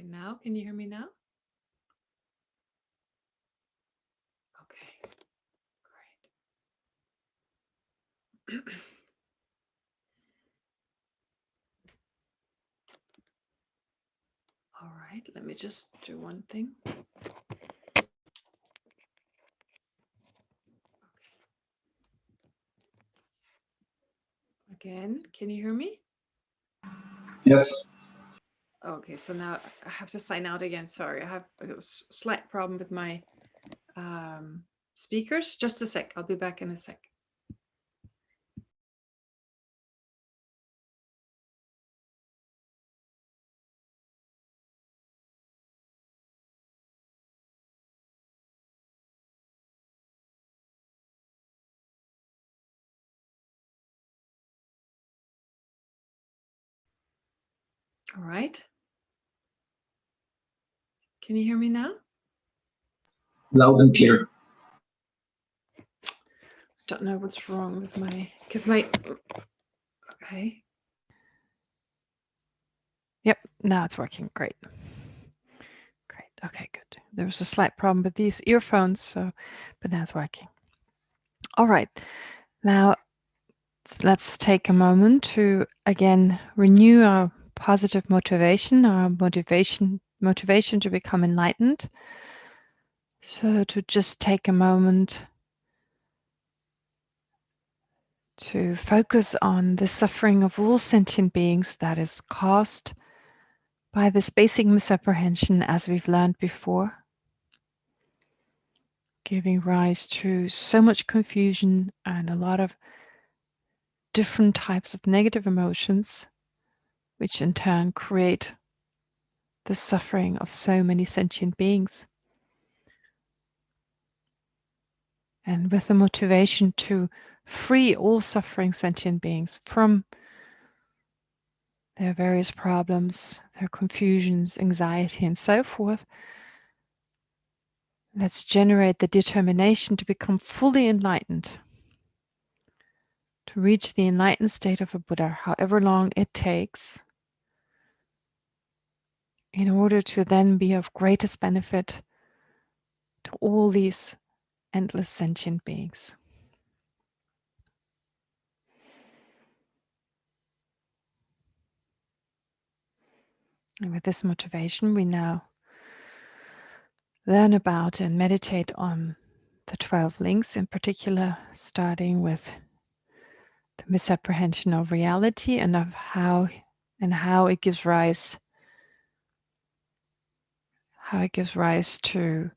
Okay, now can you hear me now? Okay, great. All right, let me just do one thing. Again, can you hear me? Yes. Okay, so now I have to sign out again. Sorry, I have a slight problem with my speakers. Just a sec. I'll be back in a sec. All right. Can you hear me now? Loud and clear. Don't know what's wrong with my, okay. Yep, now it's working. Great. Great. Okay, good. There was a slight problem with these earphones, so, but now it's working. All right. Now let's take a moment to again renew our positive motivation, our motivation to become enlightened. So to just take a moment to focus on the suffering of all sentient beings that is caused by this basic misapprehension, as we've learned before, giving rise to so much confusion and a lot of different types of negative emotions, which in turn create the suffering of so many sentient beings. And with the motivation to free all suffering sentient beings from their various problems, their confusions, anxiety, and so forth, let's generate the determination to become fully enlightened, to reach the enlightened state of a Buddha, however long it takes, in order to then be of greatest benefit to all these endless sentient beings. And with this motivation, we now learn about and meditate on the 12 links, in particular, starting with the misapprehension of reality and of how it gives rise to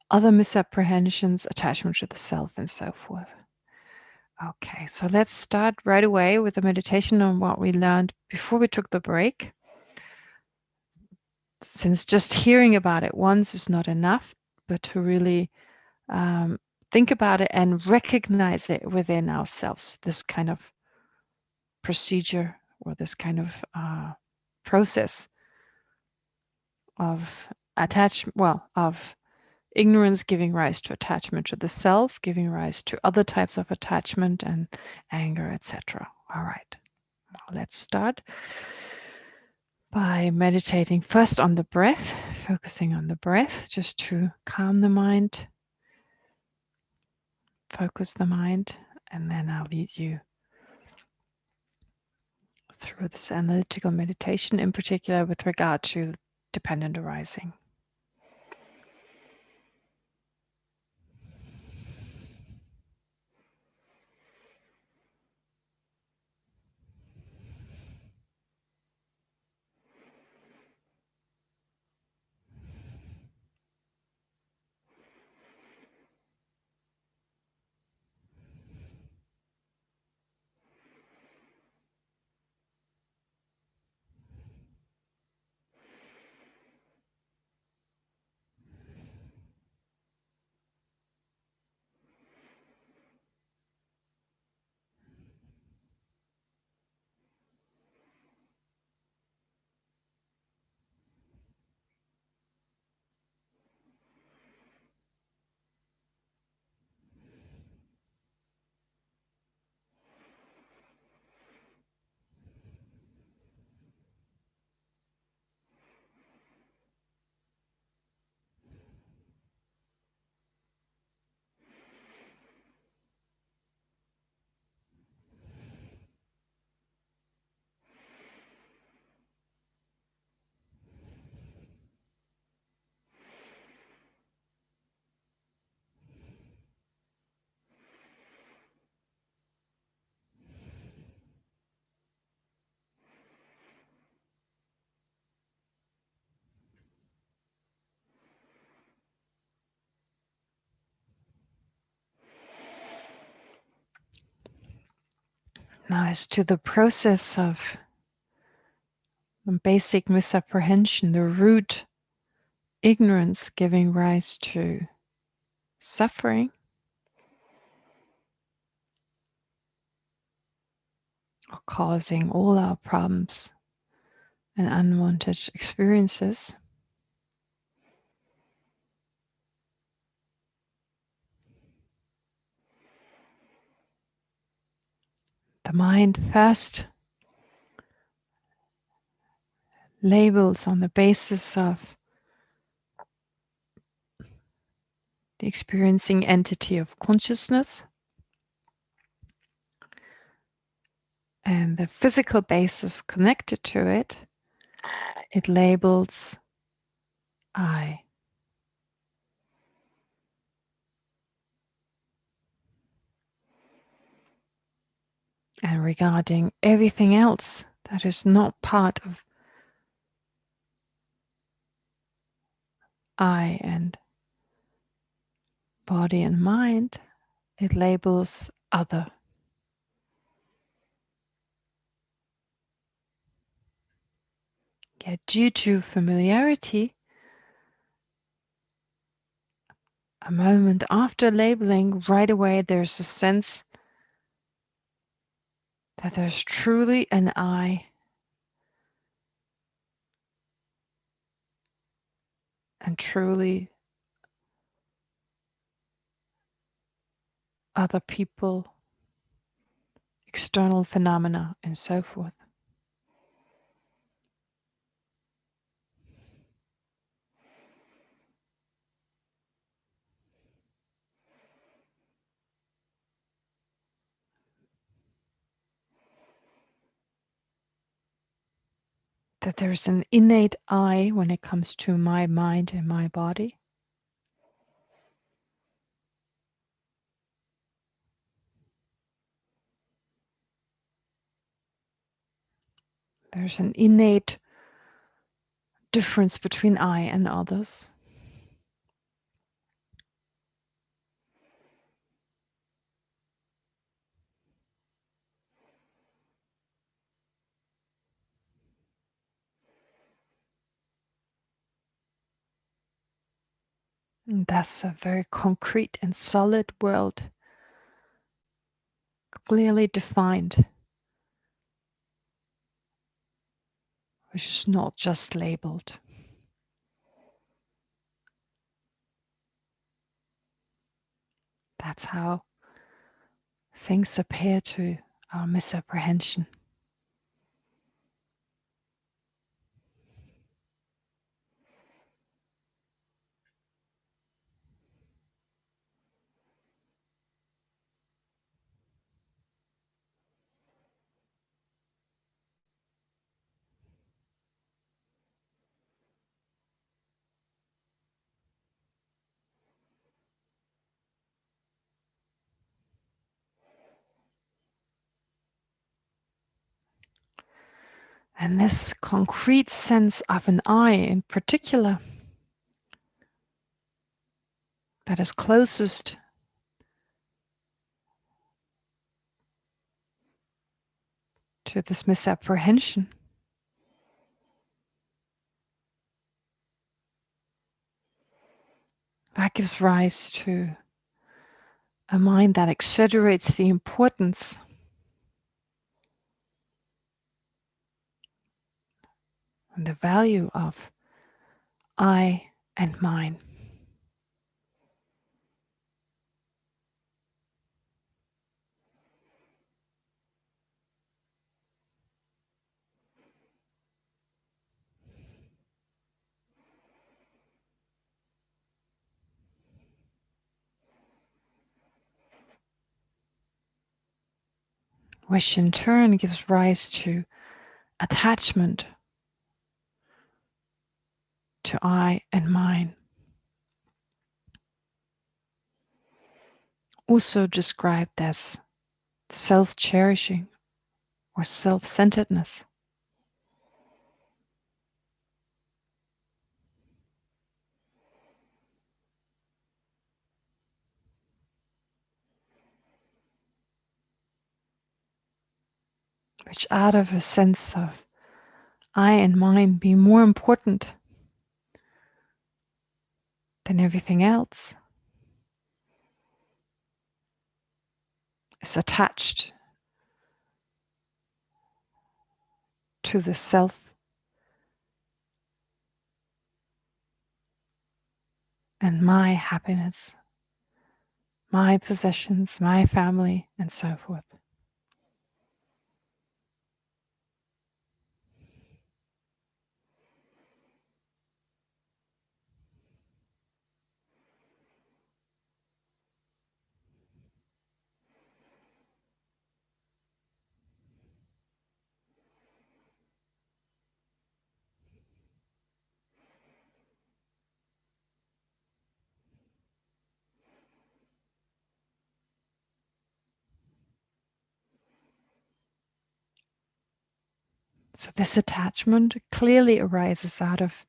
other misapprehensions, attachment to the self, and so forth. Okay, so let's start right away with the meditation on what we learned before we took the break. Since just hearing about it once is not enough, but to really think about it and recognize it within ourselves, this kind of procedure or this kind of process of of ignorance giving rise to attachment to the self, giving rise to other types of attachment and anger, etc. All right, well, let's start by meditating first on the breath, focusing on the breath just to calm the mind, focus the mind, and then I'll lead you through this analytical meditation, in particular with regard to dependent arising. Now, as to the process of basic misapprehension, the root ignorance giving rise to suffering, or causing all our problems and unwanted experiences. The mind first labels on the basis of the experiencing entity of consciousness and the physical basis connected to it. It labels I. And regarding everything else that is not part of I and body and mind, it labels other. Yet due to familiarity, a moment after labeling, right away there's a sense that there's truly an I and truly other people, external phenomena, and so forth. That there's an innate I when it comes to my mind and my body. There's an innate difference between I and others. And thus a very concrete and solid world, clearly defined, which is not just labeled. That's how things appear to our misapprehension. And this concrete sense of an I in particular, that is closest to this misapprehension, that gives rise to a mind that exaggerates the importance and the value of I and mine. Which in turn gives rise to attachment to I and mine. Also described as self-cherishing or self-centeredness. which out of a sense of I and mine being more important than everything else, is attached to the self and my happiness, my possessions, my family, and so forth. So this attachment clearly arises out of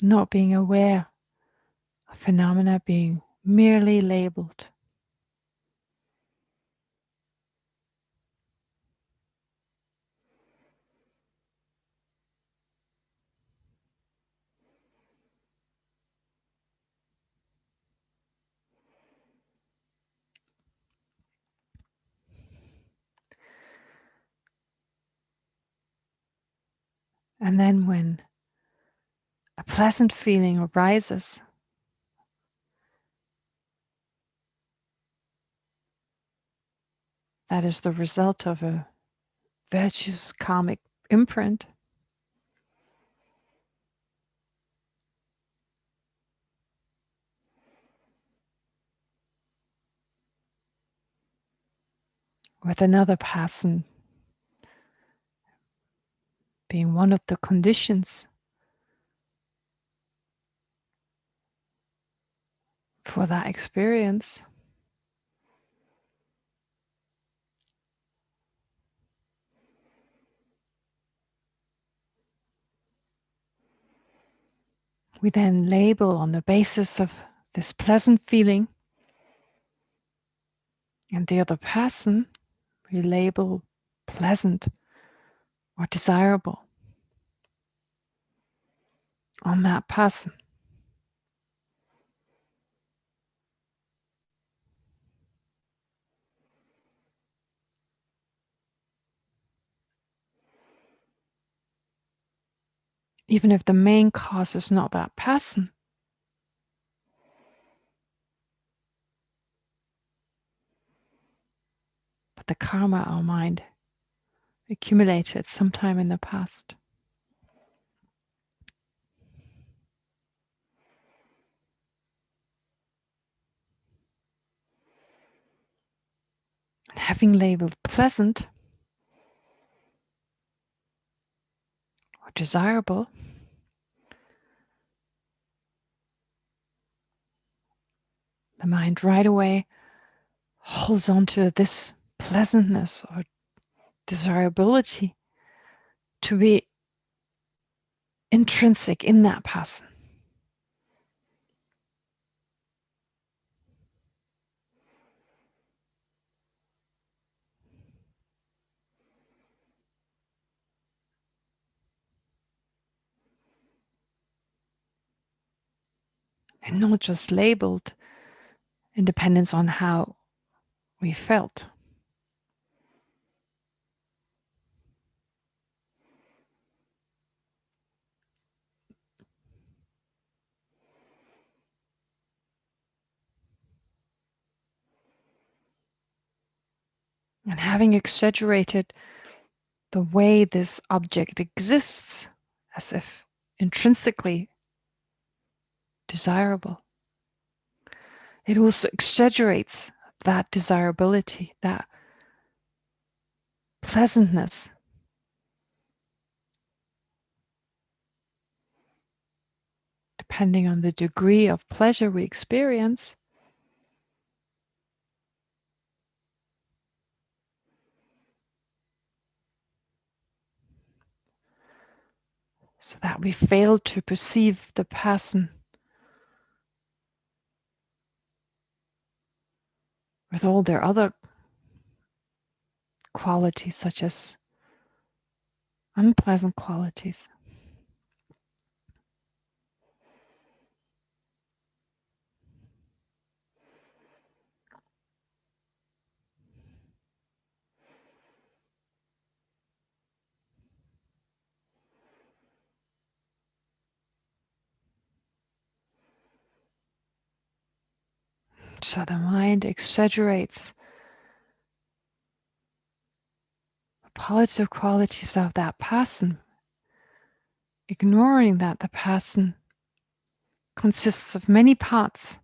not being aware of phenomena being merely labeled. And then when a pleasant feeling arises, that is the result of a virtuous karmic imprint. With another person being one of the conditions for that experience. We then label on the basis of this pleasant feeling, and the other person we label pleasant or desirable on that person. Even if the main cause is not that person. But the karma our mind accumulated sometime in the past. And having labeled pleasant or desirable, the mind right away holds on to this pleasantness or desirability to be intrinsic in that person. And not just labeled in dependence on how we felt. And having exaggerated the way this object exists as if intrinsically desirable, it also exaggerates that desirability, that pleasantness. Depending on the degree of pleasure we experience, so that we fail to perceive the person with all their other qualities such as unpleasant qualities. So the mind exaggerates the positive qualities of that person, ignoring that the person consists of many parts,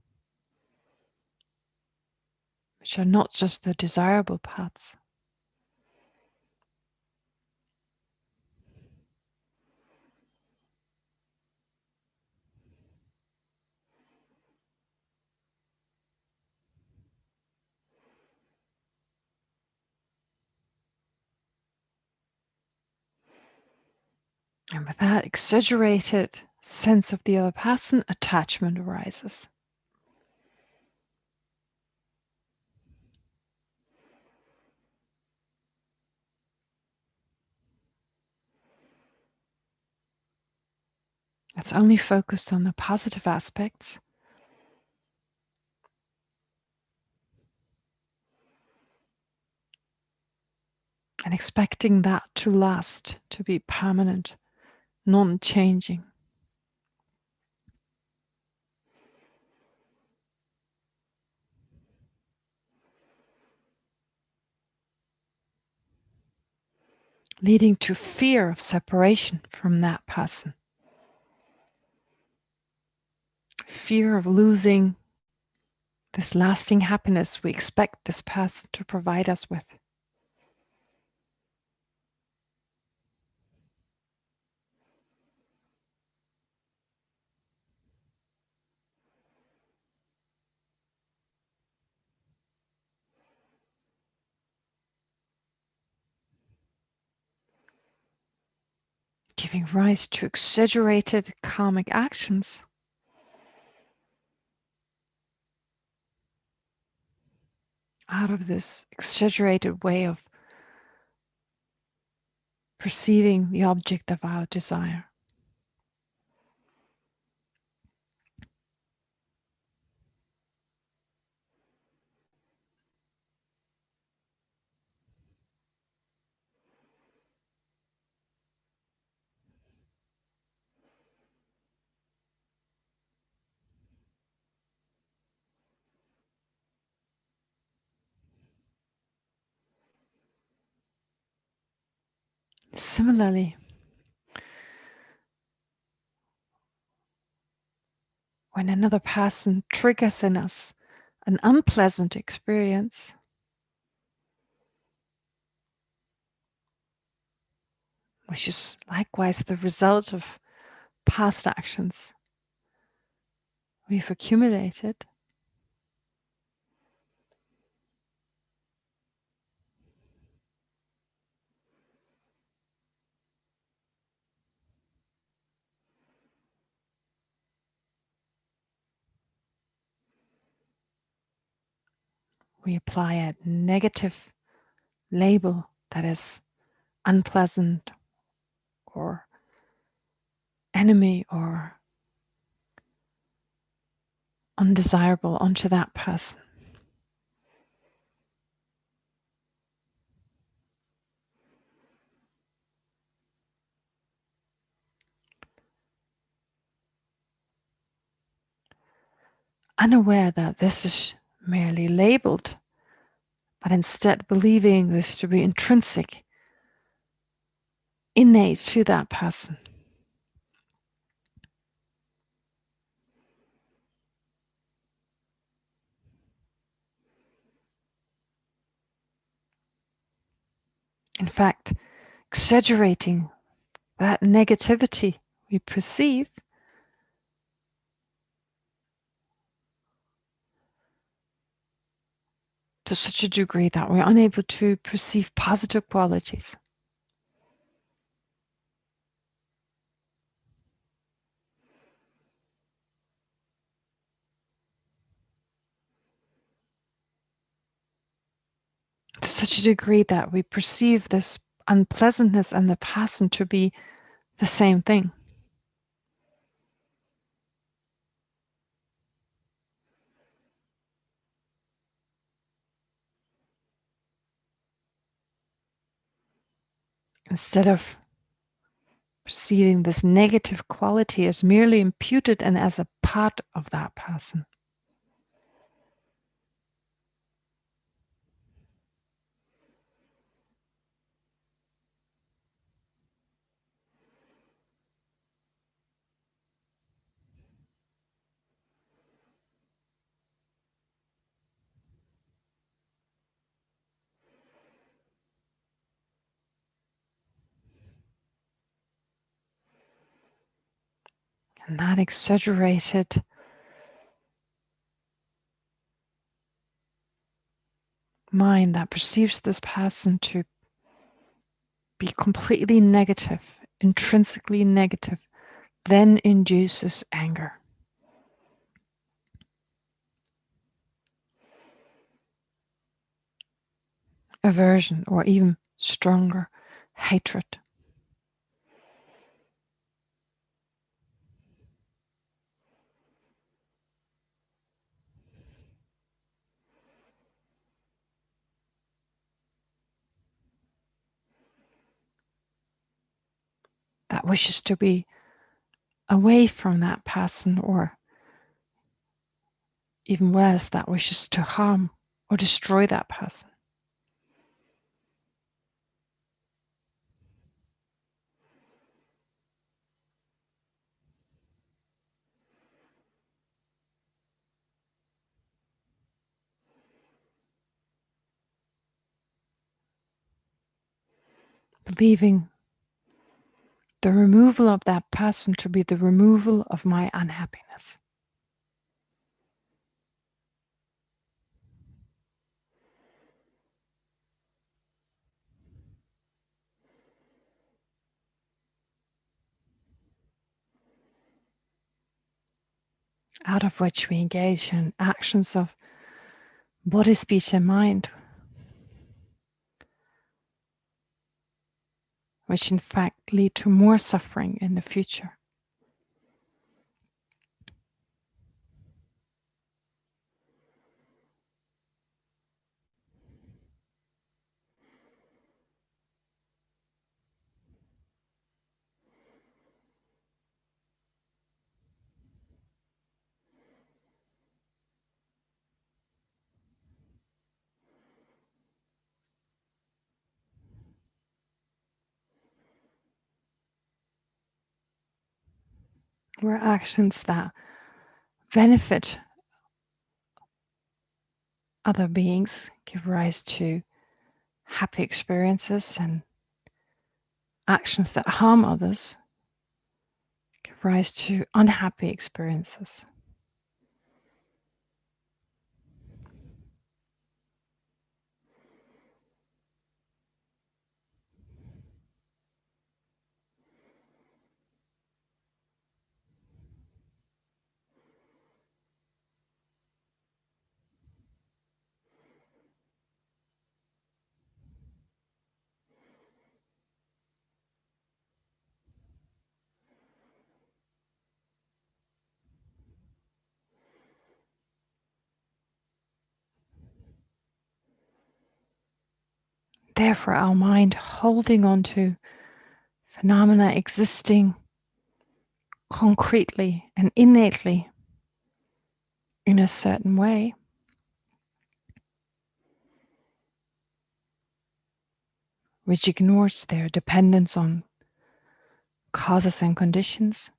which are not just the desirable parts. And with that exaggerated sense of the other person, attachment arises. It's only focused on the positive aspects. And expecting that to last, to be permanent, non-changing. Leading to fear of separation from that person. Fear of losing this lasting happiness we expect this person to provide us with. Giving rise to exaggerated karmic actions. Out of this exaggerated way of perceiving the object of our desire. Similarly, when another person triggers in us an unpleasant experience, which is likewise the result of past actions we've accumulated, we apply a negative label that is unpleasant or enemy or undesirable onto that person. Unaware that this is merely labeled, but instead believing this to be intrinsic, innate to that person. In fact, exaggerating that negativity we perceive to such a degree that we're unable to perceive positive qualities. to such a degree that we perceive this unpleasantness and the passion to be the same thing. Instead of perceiving this negative quality as merely imputed and as a part of that person. And that exaggerated mind that perceives this person to be completely negative, intrinsically negative, then induces anger, aversion, or even stronger, hatred. That wishes to be away from that person, or even worse, that wishes to harm or destroy that person. Believing the removal of that person to be the removal of my unhappiness. Out of which we engage in actions of body, speech, and mind, which in fact lead to more suffering in the future. Where actions that benefit other beings give rise to happy experiences, and actions that harm others give rise to unhappy experiences. Therefore, our mind holding on to phenomena existing concretely and innately in a certain way which ignores their dependence on causes and conditions,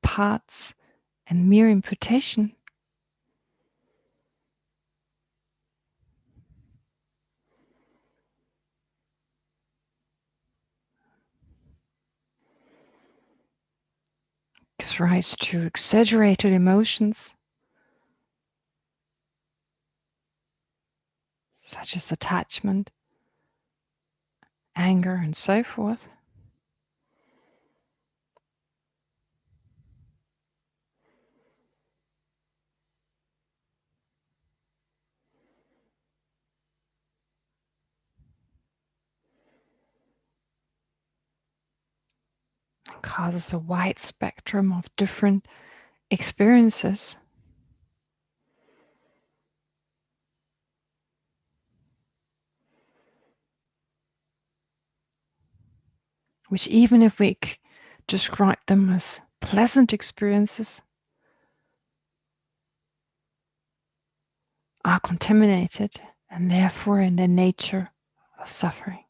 parts, and mere imputation, gives rise to exaggerated emotions such as attachment, anger, and so forth. causes a wide spectrum of different experiences. Which, even if we describe them as pleasant experiences, are contaminated and therefore in their nature of suffering.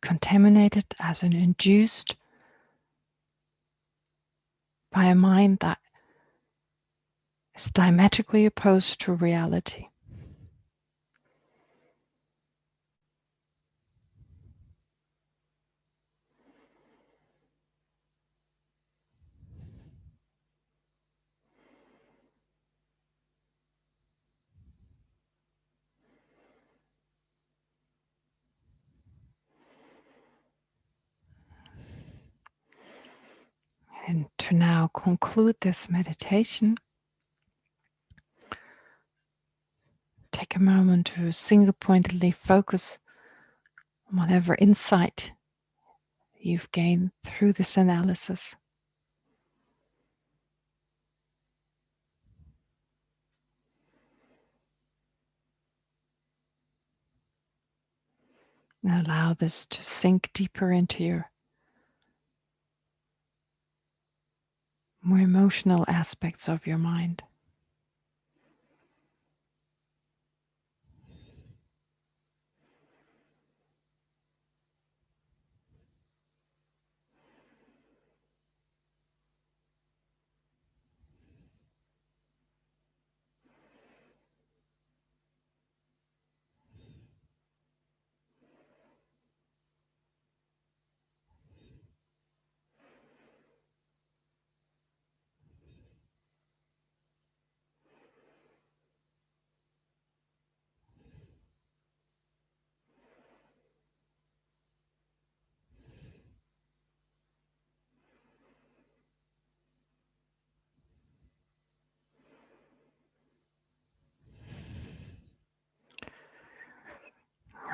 Contaminated as an induced by a mind that is diametrically opposed to reality. And to now conclude this meditation, take a moment to single-pointedly focus on whatever insight you've gained through this analysis. And allow this to sink deeper into your more emotional aspects of your mind.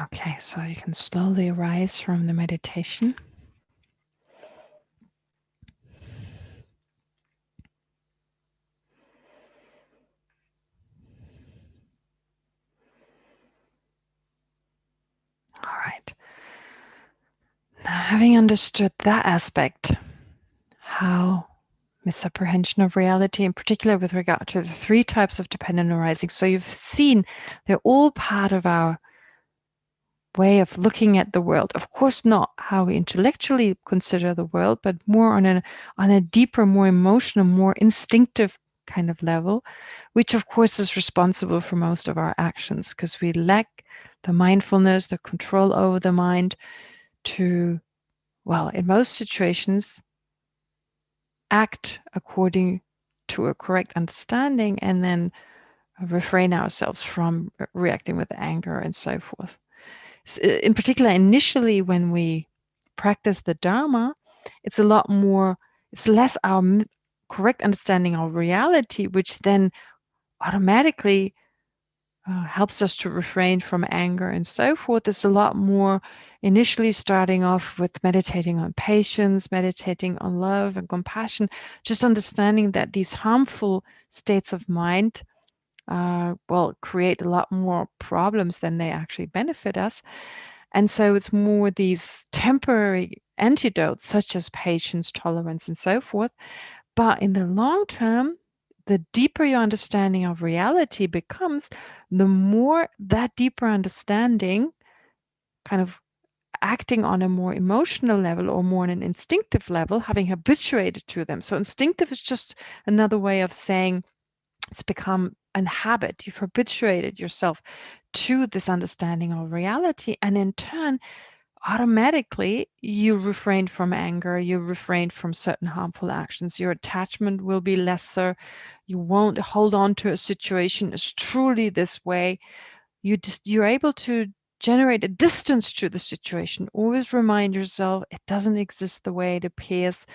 Okay, so you can slowly rise from the meditation. All right. Now, having understood that aspect, how misapprehension of reality, in particular with regard to the three types of dependent arising, so you've seen they're all part of our way of looking at the world. Of course, not how we intellectually consider the world, but more on a deeper, more emotional, more instinctive kind of level, which of course is responsible for most of our actions because we lack the mindfulness, the control over the mind to, well, in most situations, act according to a correct understanding and then refrain ourselves from reacting with anger and so forth. In particular, initially when we practice the Dharma, it's less our correct understanding of reality, which then automatically helps us to refrain from anger and so forth. It's a lot more initially starting off with meditating on patience, meditating on love and compassion, just understanding that these harmful states of mind create a lot more problems than they actually benefit us. And so it's more these temporary antidotes, such as patience, tolerance, and so forth. But in the long term, the deeper your understanding of reality becomes, the more that deeper understanding kind of acting on a more emotional level or more on an instinctive level, having habituated to them. So instinctive is just another way of saying it's become a habit. You've habituated yourself to this understanding of reality. And in turn, automatically you refrain from anger, you refrain from certain harmful actions. Your attachment will be lesser. You won't hold on to a situation as truly this way. You're able to generate a distance to the situation. Always remind yourself it doesn't exist the way it appears,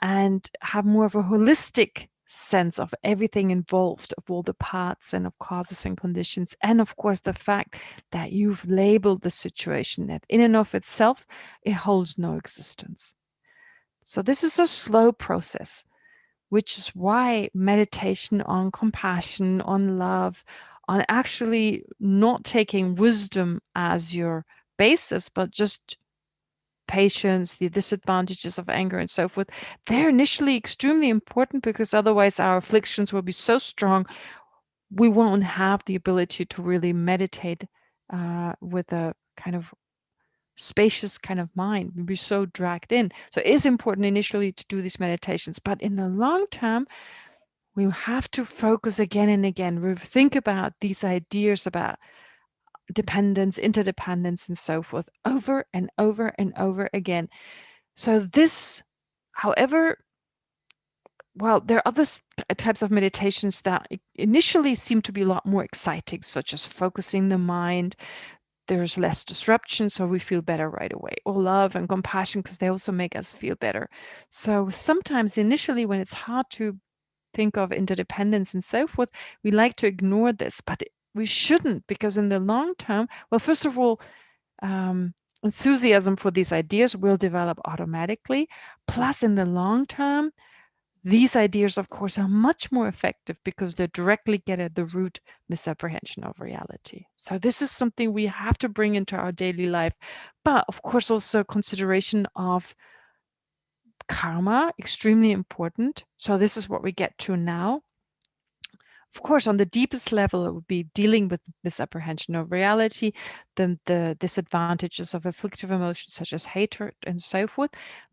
and have more of a holistic sense of everything involved, of all the parts and of causes and conditions. And of course, the fact that you've labeled the situation that in and of itself, it holds no existence. So this is a slow process, which is why meditation on compassion, on love, on actually not taking wisdom as your basis, but just patience, the disadvantages of anger and so forth, they're initially extremely important, because otherwise our afflictions will be so strong we won't have the ability to really meditate with a kind of spacious kind of mind. We'll be so dragged in. So it is important initially to do these meditations, but in the long term, we have to focus again and again. We think about these ideas about dependence, interdependence, and so forth over and over and over again. So this, however, well, there are other types of meditations that initially seem to be a lot more exciting, such as focusing the mind. There's less disruption, so we feel better right away. Or love and compassion, because they also make us feel better. So sometimes initially when it's hard to think of interdependence and so forth, we like to ignore this, but we shouldn't, because in the long term, well, first of all, enthusiasm for these ideas will develop automatically. Plus, in the long term, these ideas, of course, are much more effective because they directly get at the root misapprehension of reality. So this is something we have to bring into our daily life. But of course, also consideration of karma, extremely important. So this is what we get to now. Of course, on the deepest level, it would be dealing with misapprehension of reality, then the disadvantages of afflictive emotions such as hatred and so forth.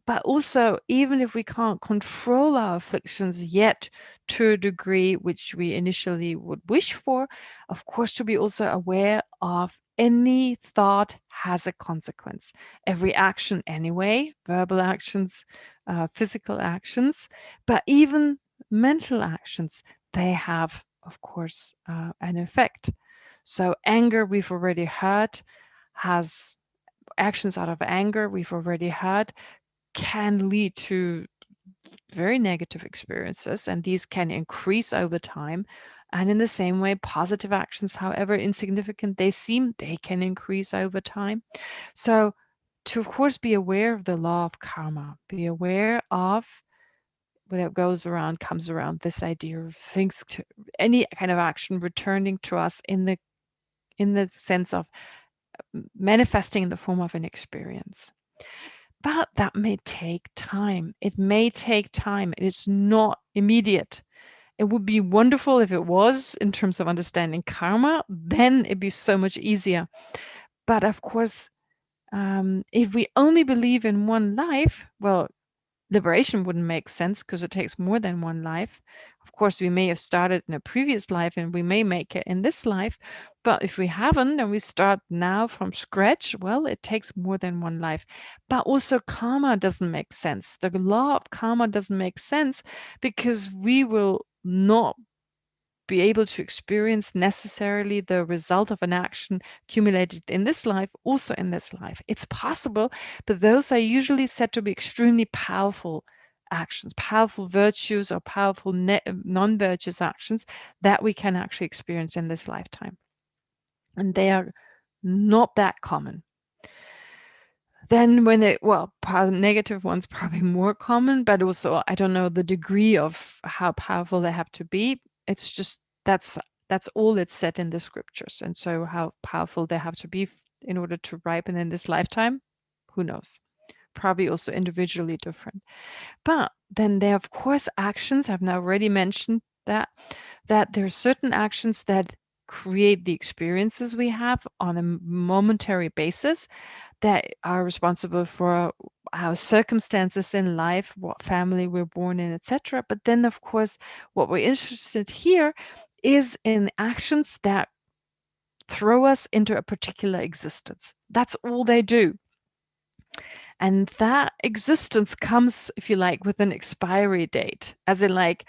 But also, even if we can't control our afflictions yet to a degree which we initially would wish for, of course, to be also aware of any thought has a consequence. Every action, anyway, verbal actions, physical actions, but even mental actions, they have, of course, an effect. So anger, we've already heard, has actions out of anger, we've already heard, can lead to very negative experiences, and these can increase over time. And in the same way, positive actions, however insignificant they seem, they can increase over time. So to, of course, be aware of the law of karma, be aware of what goes around comes around, this idea of things, any kind of action returning to us in the sense of manifesting in the form of an experience. But that may take time. It may take time. It is not immediate. It would be wonderful if it was, in terms of understanding karma, then it'd be so much easier. But of course, if we only believe in one life, well, liberation wouldn't make sense, because it takes more than one life. Of course, we may have started in a previous life and we may make it in this life, but if we haven't and we start now from scratch, well, it takes more than one life. But also karma doesn't make sense. The law of karma doesn't make sense, because we will not be able to experience necessarily the result of an action accumulated in this life, also in this life. It's possible, but those are usually said to be extremely powerful actions, powerful virtues, or powerful non-virtuous actions that we can actually experience in this lifetime. And they are not that common. Then when they, well, negative ones probably more common, but also I don't know the degree of how powerful they have to be. It's just that's all it's said in the scriptures. And so how powerful they have to be in order to ripen in this lifetime, who knows? Probably also individually different. But then there are, of course, actions. I've now already mentioned that there are certain actions that create the experiences we have on a momentary basis, that are responsible for our circumstances in life, what family we're born in, etc. But then, of course, what we're interested here is in actions that throw us into a particular existence. That's all they do. And that existence comes, if you like, with an expiry date, as in, like,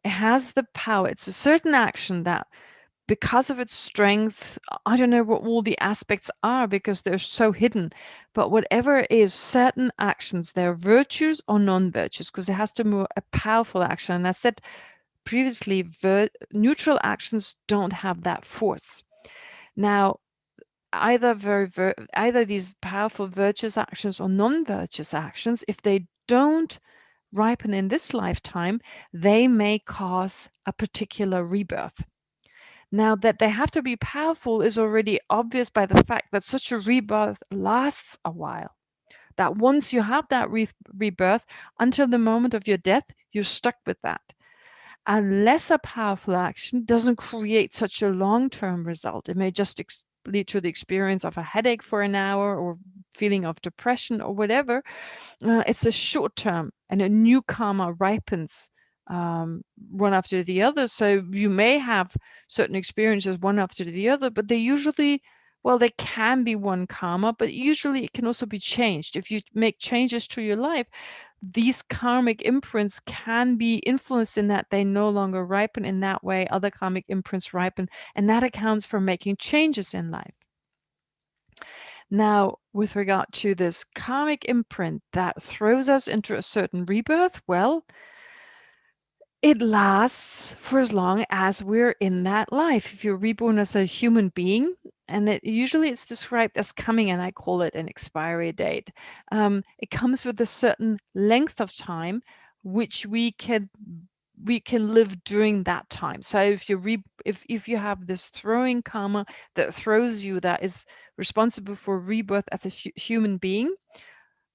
it has the power. It's a certain action that, because of its strength, I don't know what all the aspects are because they're so hidden, but whatever it is, certain actions, they're virtues or non-virtues, because it has to be a powerful action. And I said previously, neutral actions don't have that force. Now, either these powerful virtuous actions or non-virtuous actions, if they don't ripen in this lifetime, they may cause a particular rebirth. Now, that they have to be powerful is already obvious by the fact that such a rebirth lasts a while. That once you have that rebirth, until the moment of your death, you're stuck with that. A lesser powerful action doesn't create such a long-term result. It may just lead to the experience of a headache for an hour or feeling of depression or whatever. It's a short term, and a new karma ripens one after the other. So you may have certain experiences one after the other, but they usually, well, they can be one karma, but usually it can also be changed. If you make changes to your life, these karmic imprints can be influenced in that they no longer ripen in that way. Other karmic imprints ripen, and that accounts for making changes in life. Now, with regard to this karmic imprint that throws us into a certain rebirth, well, it lasts for as long as we're in that life. If you're reborn as a human being, and usually it's described as coming, and I call it an expiry date. It comes with a certain length of time, which we can live during that time. So if you have this throwing karma that throws you, that is responsible for rebirth as a human being,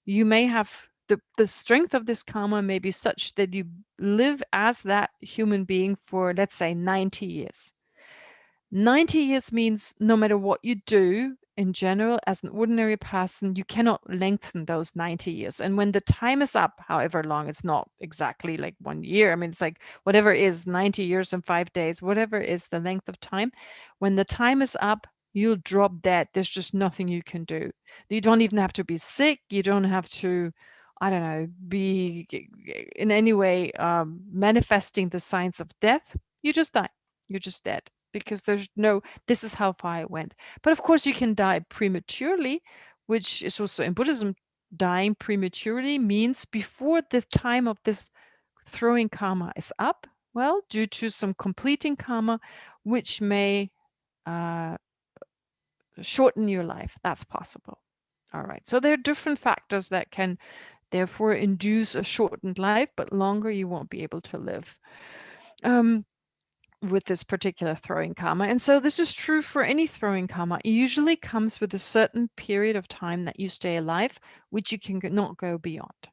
you may have the strength of this karma may be such that you live as that human being for, let's say, 90 years. 90 years means no matter what you do in general, as an ordinary person, you cannot lengthen those 90 years. And when the time is up, however long, it's not exactly like 1 year. I mean, it's like whatever is 90 years and 5 days, whatever is the length of time. When the time is up, you'll drop dead. There's just nothing you can do. You don't even have to be sick. You don't have to, I don't know, be in any way manifesting the signs of death. You just die. You're just dead, because there's no, this is how far it went. But of course, you can die prematurely, which is also in Buddhism. Dying prematurely means before the time of this throwing karma is up, well, due to some completing karma, which may shorten your life. That's possible. All right. So there are different factors that can therefore induce a shortened life, but longer you won't be able to live. With this particular throwing karma. And so this is true for any throwing karma. It usually comes with a certain period of time that you stay alive, which you can not go beyond.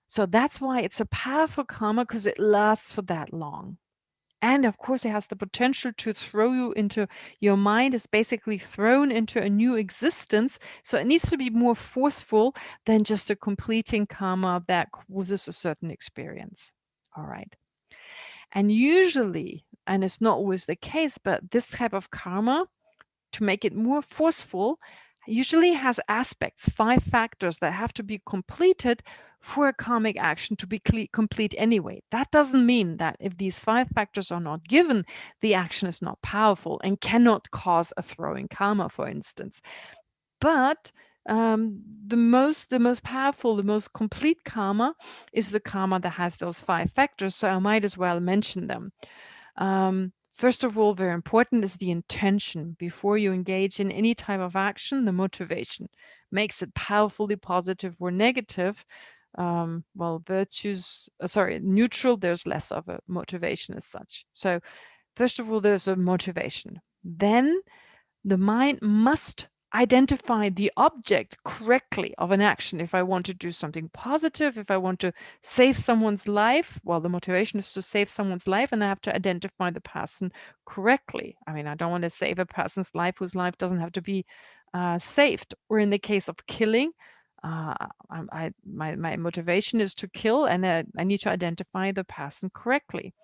So that's why it's a powerful karma, because it lasts for that long. And of course, it has the potential to throw you into, your mind is basically thrown into a new existence. So it needs to be more forceful than just a completing karma that causes a certain experience. All right. And usually, and it's not always the case, but this type of karma, to make it more forceful, usually has aspects, 5 factors that have to be completed for a karmic action to be complete anyway. That doesn't mean that if these 5 factors are not given, the action is not powerful and cannot cause a throwing karma, for instance. But the most powerful, the most complete karma is the karma that has those 5 factors. So I might as well mention them. First of all, very important is the intention. Before you engage in any type of action, the motivation makes it powerfully positive or negative. Well, neutral, there's less of a motivation as such. So first of all, there's a motivation. Then the mind must identify the object correctly of an action. If I want to do something positive, if I want to save someone's life, well, the motivation is to save someone's life, and I have to identify the person correctly. I mean, I don't want to save a person's life whose life doesn't have to be saved. Or in the case of killing, my motivation is to kill, and I need to identify the person correctly.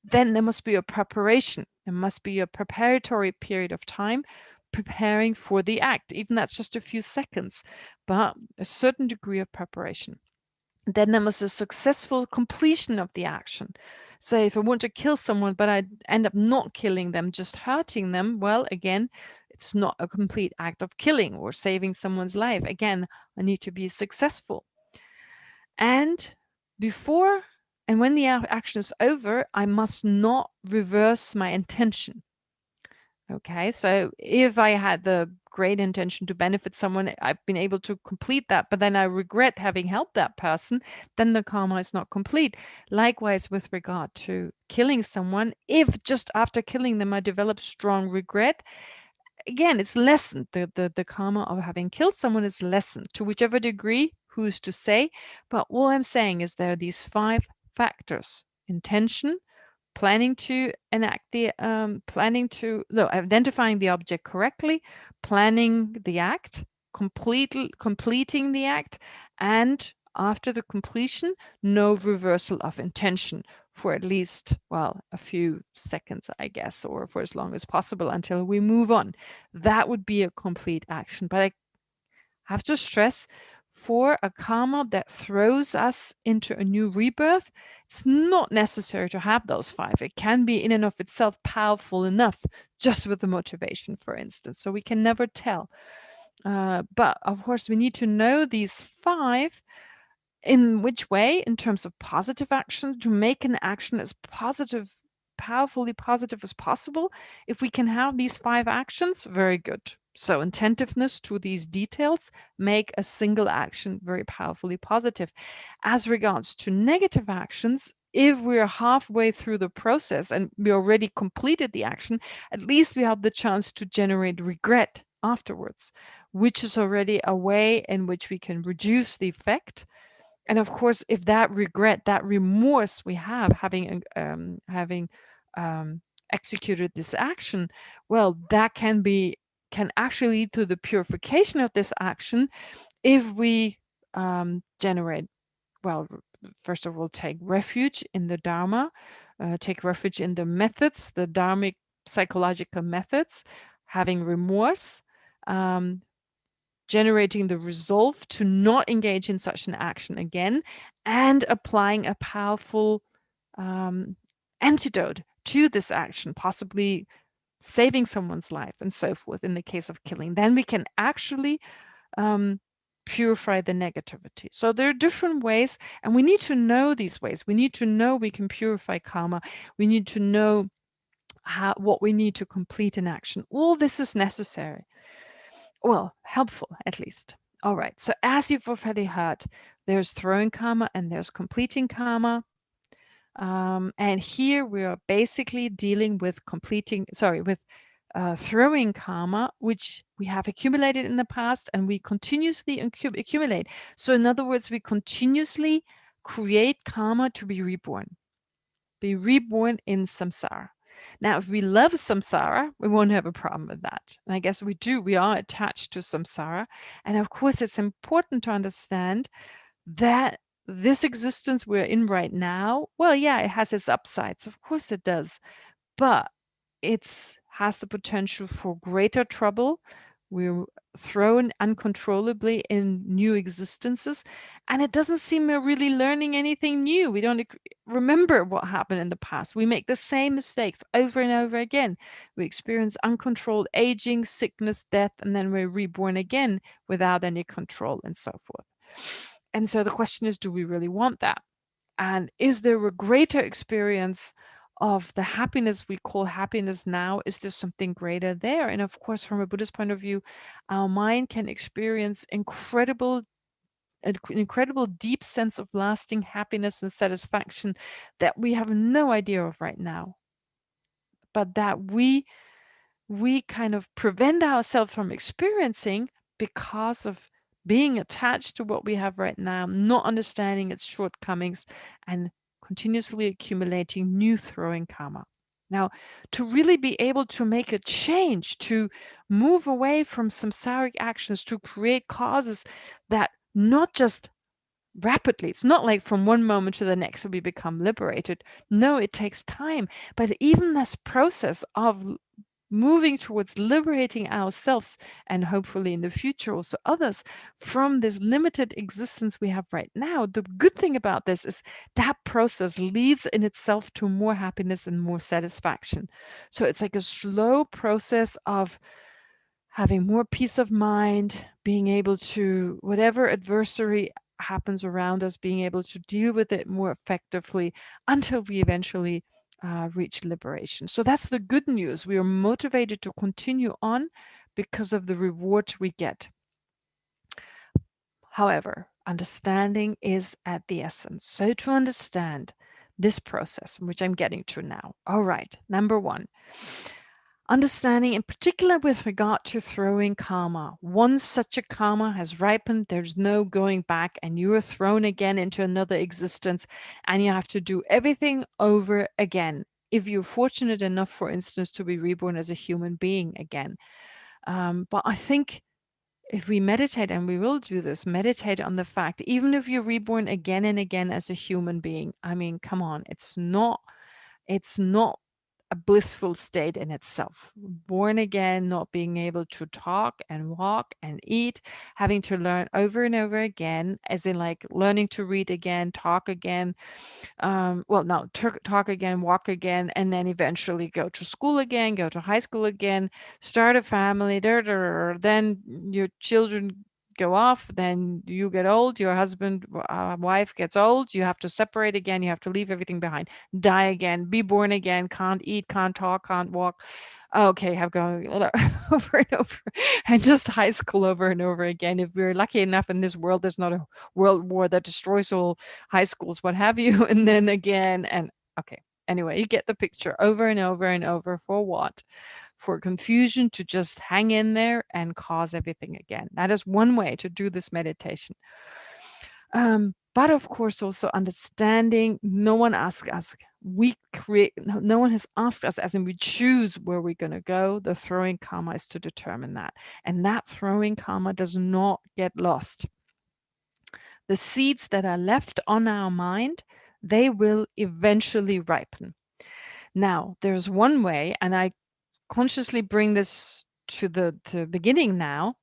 Then there must be a preparation. There must be a preparatory period of time preparing for the act. Even that's just a few seconds, but a certain degree of preparation. Then there must be a successful completion of the action. So if I want to kill someone, but I end up not killing them, just hurting them, well, again, it's not a complete act of killing or saving someone's life. Again, I need to be successful. And before And when the action is over, I must not reverse my intention. Okay, so if I had the great intention to benefit someone, I've been able to complete that, but then I regret having helped that person, then the karma is not complete. Likewise, with regard to killing someone, if just after killing them I develop strong regret, again, it's lessened. The karma of having killed someone is lessened to whichever degree, who's to say. But all I'm saying is there are these 5 factors: intention, planning to enact the identifying the object correctly, planning the act, completing the act, and after the completion, no reversal of intention for at least, well, a few seconds, I guess, or for as long as possible until we move on. That would be a complete action. But I have to stress, for a karma that throws us into a new rebirth, it's not necessary to have those 5. It can be in and of itself powerful enough, just with the motivation, for instance. So we can never tell. But of course, we need to know these 5. In which way? In terms of positive action, to make an action as positive, powerfully positive as possible. If we can have these 5 actions, very good. So attentiveness to these details make a single action very powerfully positive. As regards to negative actions, if we're halfway through the process and we already completed the action, at least we have the chance to generate regret afterwards, which is already a way in which we can reduce the effect. And of course, if that regret, that remorse we have having executed this action, well, that can actually lead to the purification of this action if we generate, well, first of all, take refuge in the Dharma, take refuge in the methods, the Dharmic psychological methods, having remorse, generating the resolve to not engage in such an action again, and applying a powerful antidote to this action, possibly saving someone's life and so forth in the case of killing. Then we can actually purify the negativity. So there are different ways, and we need to know these ways. We need to know we can purify karma. We need to know what we need to complete an action. All this is necessary. Well, helpful at least. All right. So as you've already heard, there's throwing karma and there's completing karma. And here we are basically dealing with throwing karma, which we have accumulated in the past and we continuously accumulate. So in other words, we continuously create karma to be reborn in samsara. Now, if we love samsara, we won't have a problem with that. And I guess we do. We are attached to samsara. And of course, it's important to understand that this existence we're in right now, well, yeah, it has its upsides. Of course it does. But it has the potential for greater trouble. We're thrown uncontrollably in new existences, and it doesn't seem we're really learning anything new. We don't remember what happened in the past. We make the same mistakes over and over again. We experience uncontrolled aging, sickness, death, and then we're reborn again without any control and so forth. And so the question is, do we really want that? And is there a greater experience of the happiness we call happiness now? Is there something greater there? And of course, from a Buddhist point of view, our mind can experience an incredible deep sense of lasting happiness and satisfaction that we have no idea of right now, but that we kind of prevent ourselves from experiencing because of being attached to what we have right now, not understanding its shortcomings, and continuously accumulating new throwing karma. Now, to really be able to make a change, to move away from samsaric actions, to create causes that not just rapidly, it's not like from one moment to the next we become liberated. No, it takes time. But even this process of moving towards liberating ourselves and hopefully in the future also others from this limited existence we have right now, the good thing about this is that process leads in itself to more happiness and more satisfaction. So it's like a slow process of having more peace of mind, being able to, whatever adversary happens around us, being able to deal with it more effectively until we eventually reach liberation. So that's the good news. We are motivated to continue on because of the reward we get. However, understanding is at the essence. So to understand this process, which I'm getting to now. All right, number one, understanding in particular with regard to throwing karma. Once such a karma has ripened, there's no going back, and you are thrown again into another existence, and you have to do everything over again. If you're fortunate enough, for instance, to be reborn as a human being again. But I think if we meditate, and we will do this, meditate on the fact, even if you're reborn again and again as a human being, I mean, come on, it's not a blissful state in itself. Born again, not being able to talk and walk and eat, having to learn over and over again, as in like learning to read again, talk again, well, no, talk again, walk again, and then eventually go to school again, go to high school again, start a family, then your children go off, then you get old, your husband, wife gets old, you have to separate again, you have to leave everything behind, die again, be born again, can't eat, can't talk, can't walk. Okay, have going over and over, and just high school over and over again. If we're lucky enough in this world, there's not a world war that destroys all high schools, what have you, and then again, and okay. Anyway, you get the picture, over and over and over. For what? For confusion to just hang in there and cause everything again. That is one way to do this meditation. But of course, also understanding no one asks us. We create, no one has asked us, as in we choose where we're going to go. The throwing karma is to determine that. And that throwing karma does not get lost. The seeds that are left on our mind, they will eventually ripen. Now, there's one way, and I consciously bring this to the beginning now.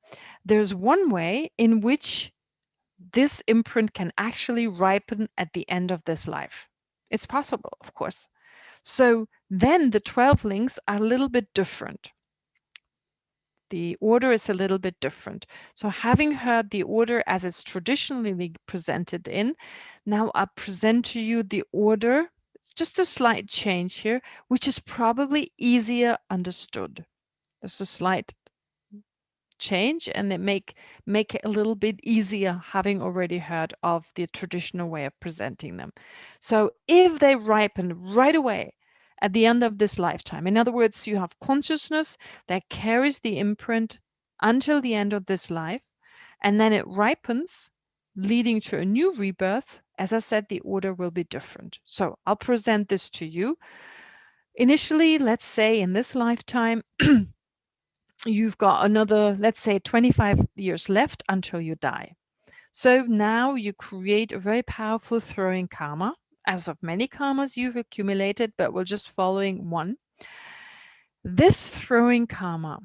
There's one way in which this imprint can actually ripen at the end of this life. It's possible, of course. So then the 12 links are a little bit different. The order is a little bit different. So having heard the order as it's traditionally presented in, now I present to you the order, just a slight change here, which is probably easier understood. There's a slight change, and they make it a little bit easier having already heard of the traditional way of presenting them. So if they ripen right away at the end of this lifetime, in other words, you have consciousness that carries the imprint until the end of this life, and then it ripens, leading to a new rebirth. As I said, the order will be different. So I'll present this to you. Initially, let's say in this lifetime, you've got another, let's say, 25 years left until you die. So now you create a very powerful throwing karma, as of many karmas you've accumulated, but we're just following one. This throwing karma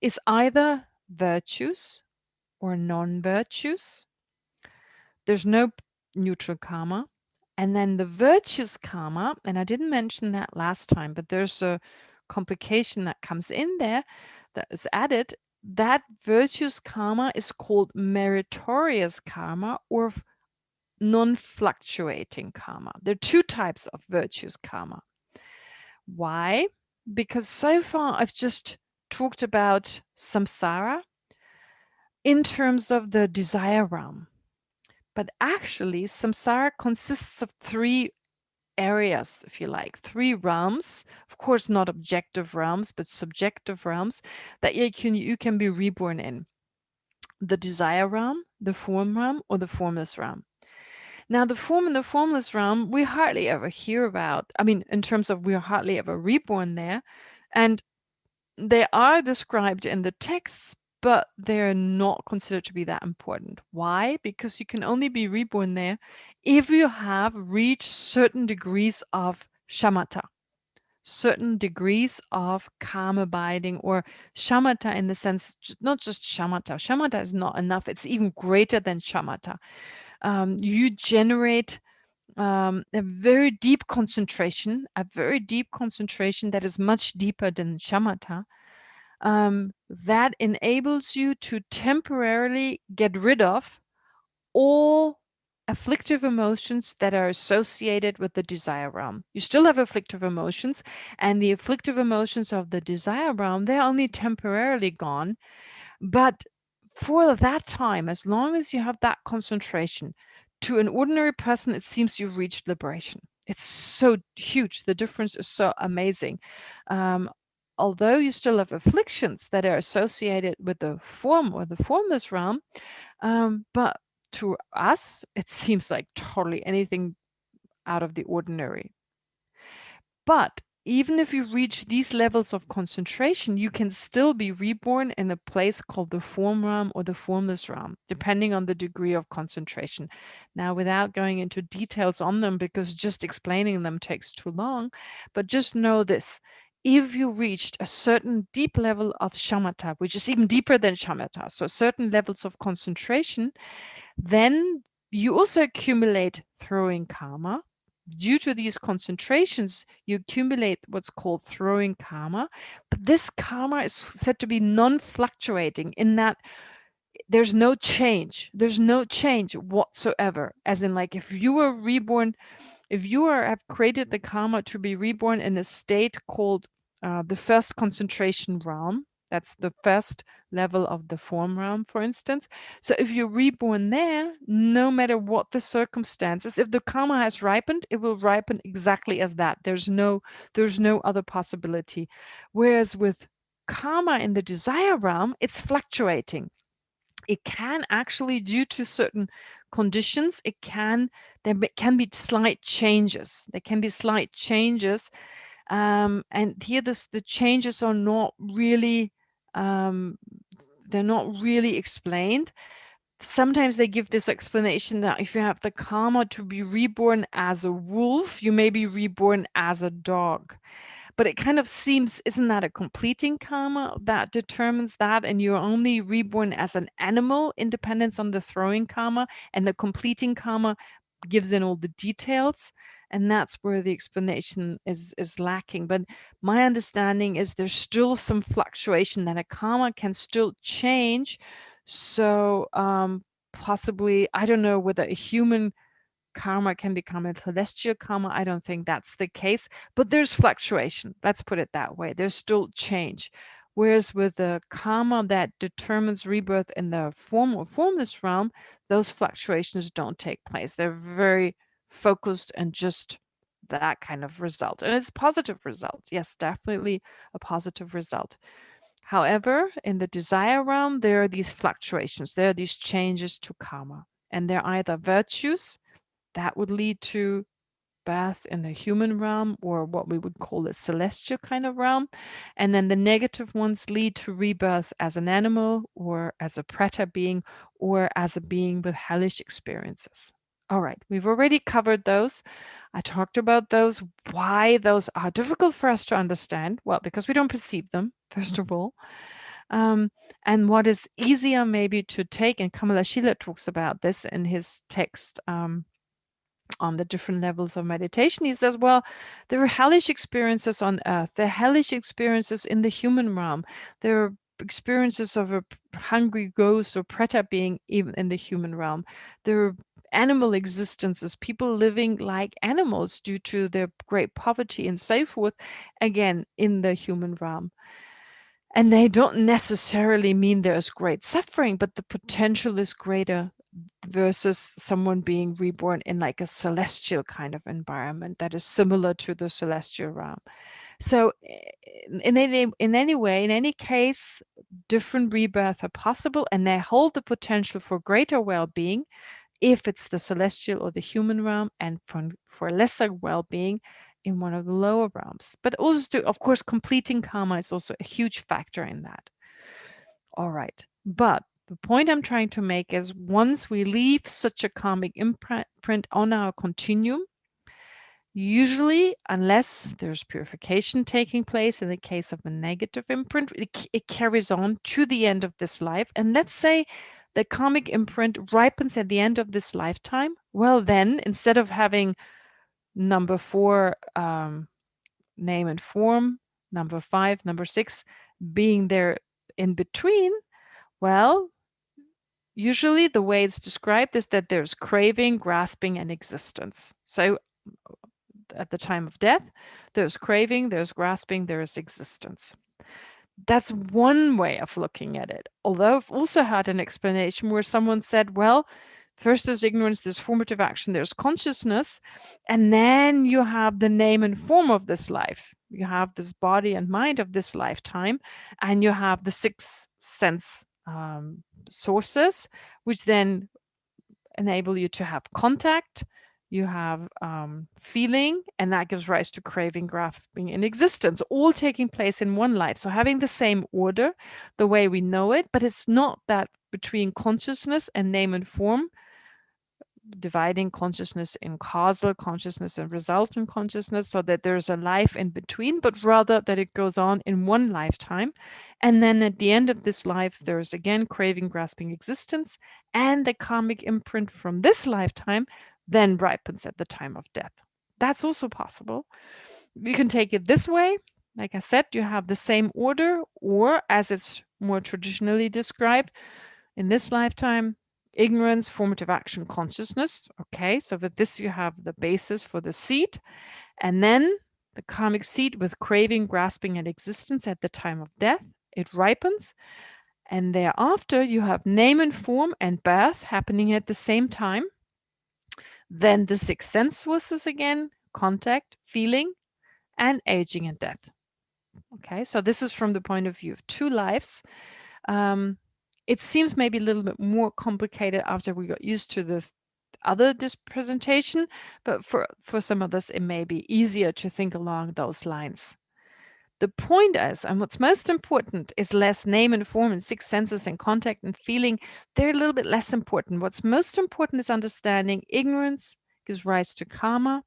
is either virtues or non-virtues. There's no neutral karma. And then the virtues karma, and I didn't mention that last time, but there's a complication that comes in there that is added. That virtues karma is called meritorious karma or non-fluctuating karma. There are two types of virtues karma. Why? Because so far I've just talked about samsara in terms of the desire realm. But actually, samsara consists of three areas, if you like, three realms, of course, not objective realms, but subjective realms that you can be reborn in. The desire realm, the form realm, or the formless realm. Now, the form and the formless realm, we hardly ever hear about. I mean, in terms of we're hardly ever reborn there. And they are described in the texts, but they're not considered to be that important. Why? Because you can only be reborn there if you have reached certain degrees of shamatha, certain degrees of calm abiding, or shamatha in the sense, not just shamatha. Shamatha is not enough. It's even greater than shamatha. You generate a very deep concentration, that is much deeper than shamatha. That enables you to temporarily get rid of all afflictive emotions that are associated with the desire realm. You still have afflictive emotions, and the afflictive emotions of the desire realm, they're only temporarily gone. But for that time, as long as you have that concentration, to an ordinary person, it seems you've reached liberation. It's so huge. The difference is so amazing. Um, Although you still have afflictions that are associated with the form or the formless realm, but to us, it seems like totally anything out of the ordinary. But even if you reach these levels of concentration, you can still be reborn in a place called the form realm or the formless realm, depending on the degree of concentration. Now, without going into details on them, because just explaining them takes too long, but just know this. If you reached a certain deep level of shamatha, which is even deeper than shamatha, so certain levels of concentration, then you also accumulate throwing karma. Due to these concentrations, you accumulate what's called throwing karma. But this karma is said to be non-fluctuating in that there's no change. There's no change whatsoever. As in, like, if you were reborn, if you have created the karma to be reborn in a state called the first concentration realm, that's the first level of the form realm, for instance. So if you're reborn there, no matter what the circumstances, if the karma has ripened, it will ripen exactly as that. There's no other possibility. Whereas with karma in the desire realm, it's fluctuating. It can actually, due to certain conditions, there can be slight changes. There can be slight changes, and here the changes are not really they're not really explained. Sometimes they give this explanation that if you have the karma to be reborn as a wolf, you may be reborn as a dog. But it kind of seems, isn't that a completing karma that determines that? And you're only reborn as an animal, independence on the throwing karma, and the completing karma gives in all the details. And that's where the explanation is lacking. But my understanding is there's still some fluctuation that a karma can still change. So possibly, I don't know whether a human karma can become a celestial karma. I don't think that's the case, but there's fluctuation. Let's put it that way. There's still change. Whereas with the karma that determines rebirth in the form or formless realm, those fluctuations don't take place. They're very focused and just that kind of result. And it's positive results. Yes, definitely a positive result. However, in the desire realm, there are these fluctuations, there are these changes to karma, and they're either virtues that would lead to birth in the human realm or what we would call a celestial kind of realm. And then the negative ones lead to rebirth as an animal or as a preta being or as a being with hellish experiences. All right, we've already covered those. I talked about those, why those are difficult for us to understand. Well, because we don't perceive them, first of all. Um, and what is easier maybe to take, and Kamala Shila talks about this in his text, on the different levels of meditation. He says, well, there are hellish experiences on earth. There are hellish experiences in the human realm. There are experiences of a hungry ghost or preta being even in the human realm. There are animal existences, people living like animals due to their great poverty and so forth, again, in the human realm. And they don't necessarily mean there's great suffering, but the potential is greater versus someone being reborn in like a celestial kind of environment that is similar to the celestial realm. So in any way, in any case, different rebirths are possible and they hold the potential for greater well-being if it's the celestial or the human realm, and for lesser well-being in one of the lower realms. But also, of course, completing karma is also a huge factor in that. All right. But the point I'm trying to make is once we leave such a karmic imprint on our continuum, usually, unless there's purification taking place in the case of a negative imprint, it carries on to the end of this life. And let's say the karmic imprint ripens at the end of this lifetime. Well, then, instead of having number 4, name and form, number 5, number 6 being there in between, well, usually the way it's described is that there's craving, grasping, and existence. So at the time of death, there's craving, there's grasping, there's existence. That's one way of looking at it. Although I've also had an explanation where someone said, well, first there's ignorance, there's formative action, there's consciousness, and then you have the name and form of this life. You have this body and mind of this lifetime, and you have the six sense sources, which then enable you to have contact, you have feeling, and that gives rise to craving, grasping, and existence, all taking place in one life. So having the same order, the way we know it, but it's not that between consciousness and name and form, dividing consciousness in causal consciousness and resultant consciousness, so that there's a life in between, but rather that it goes on in one lifetime. And then at the end of this life, there's again craving, grasping, existence, and the karmic imprint from this lifetime then ripens at the time of death. That's also possible. You can take it this way. Like I said, you have the same order, or as it's more traditionally described, in this lifetime, ignorance, formative action, consciousness. Okay, so with this, you have the basis for the seed. And then the karmic seed with craving, grasping, and existence at the time of death, it ripens. And thereafter, you have name and form and birth happening at the same time. Then the six sense sources again, contact, feeling, and aging and death. Okay, so this is from the point of view of two lives. It seems maybe a little bit more complicated after we got used to the this presentation, but for some of us, it may be easier to think along those lines. The point is, and what's most important, is less name and form and six senses and contact and feeling. They're a little bit less important. What's most important is understanding ignorance gives rise to karma,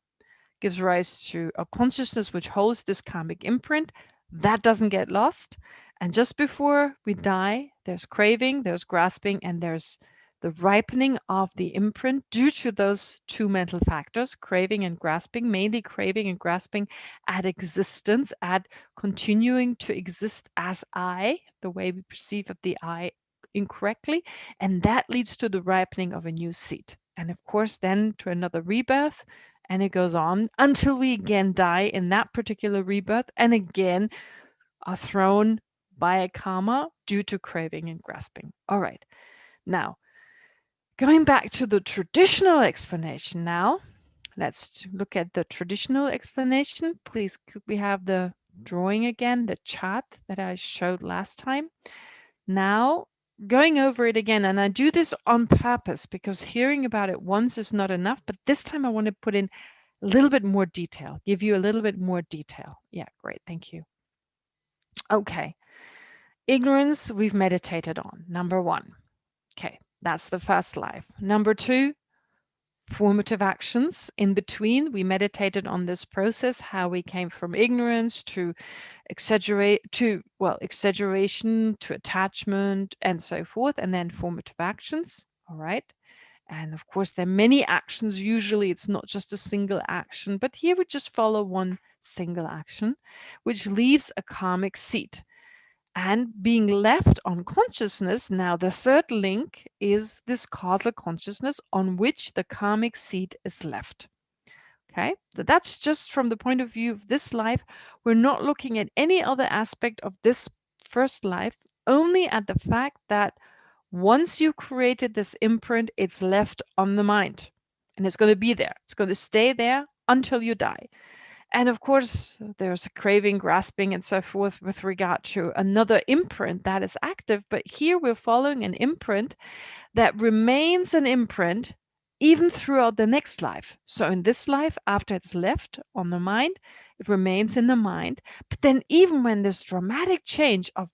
gives rise to a consciousness which holds this karmic imprint. That doesn't get lost. And just before we die, there's craving, there's grasping, and there's the ripening of the imprint due to those two mental factors, craving and grasping, mainly craving and grasping at existence, at continuing to exist as I, the way we perceive of the I incorrectly. And that leads to the ripening of a new seed. And of course, then to another rebirth. And it goes on until we again die in that particular rebirth and again are thrown by a karma due to craving and grasping. All right. Now, going back to the traditional explanation now, let's look at the traditional explanation. Please, could we have the drawing again, the chart that I showed last time? Now, going over it again, and I do this on purpose because hearing about it once is not enough, but this time I want to put in a little bit more detail, give you a little bit more detail. Yeah, great. Thank you. Okay. Ignorance, we've meditated on. Number one. Okay, that's the first life. Number two, formative actions. In between, we meditated on this process, how we came from ignorance to exaggeration to attachment and so forth, and then formative actions. All right. And of course, there are many actions. Usually it's not just a single action, but here we just follow one single action, which leaves a karmic seed. And being left on consciousness, now the third link is this causal consciousness on which the karmic seed is left. Okay, so that's just from the point of view of this life. We're not looking at any other aspect of this first life, only at the fact that once you've created this imprint, it's left on the mind and it's going to be there. It's going to stay there until you die. And of course, there's a craving, grasping, and so forth with regard to another imprint that is active. But here we're following an imprint that remains an imprint even throughout the next life. So in this life, after it's left on the mind, it remains in the mind. But then even when this dramatic change of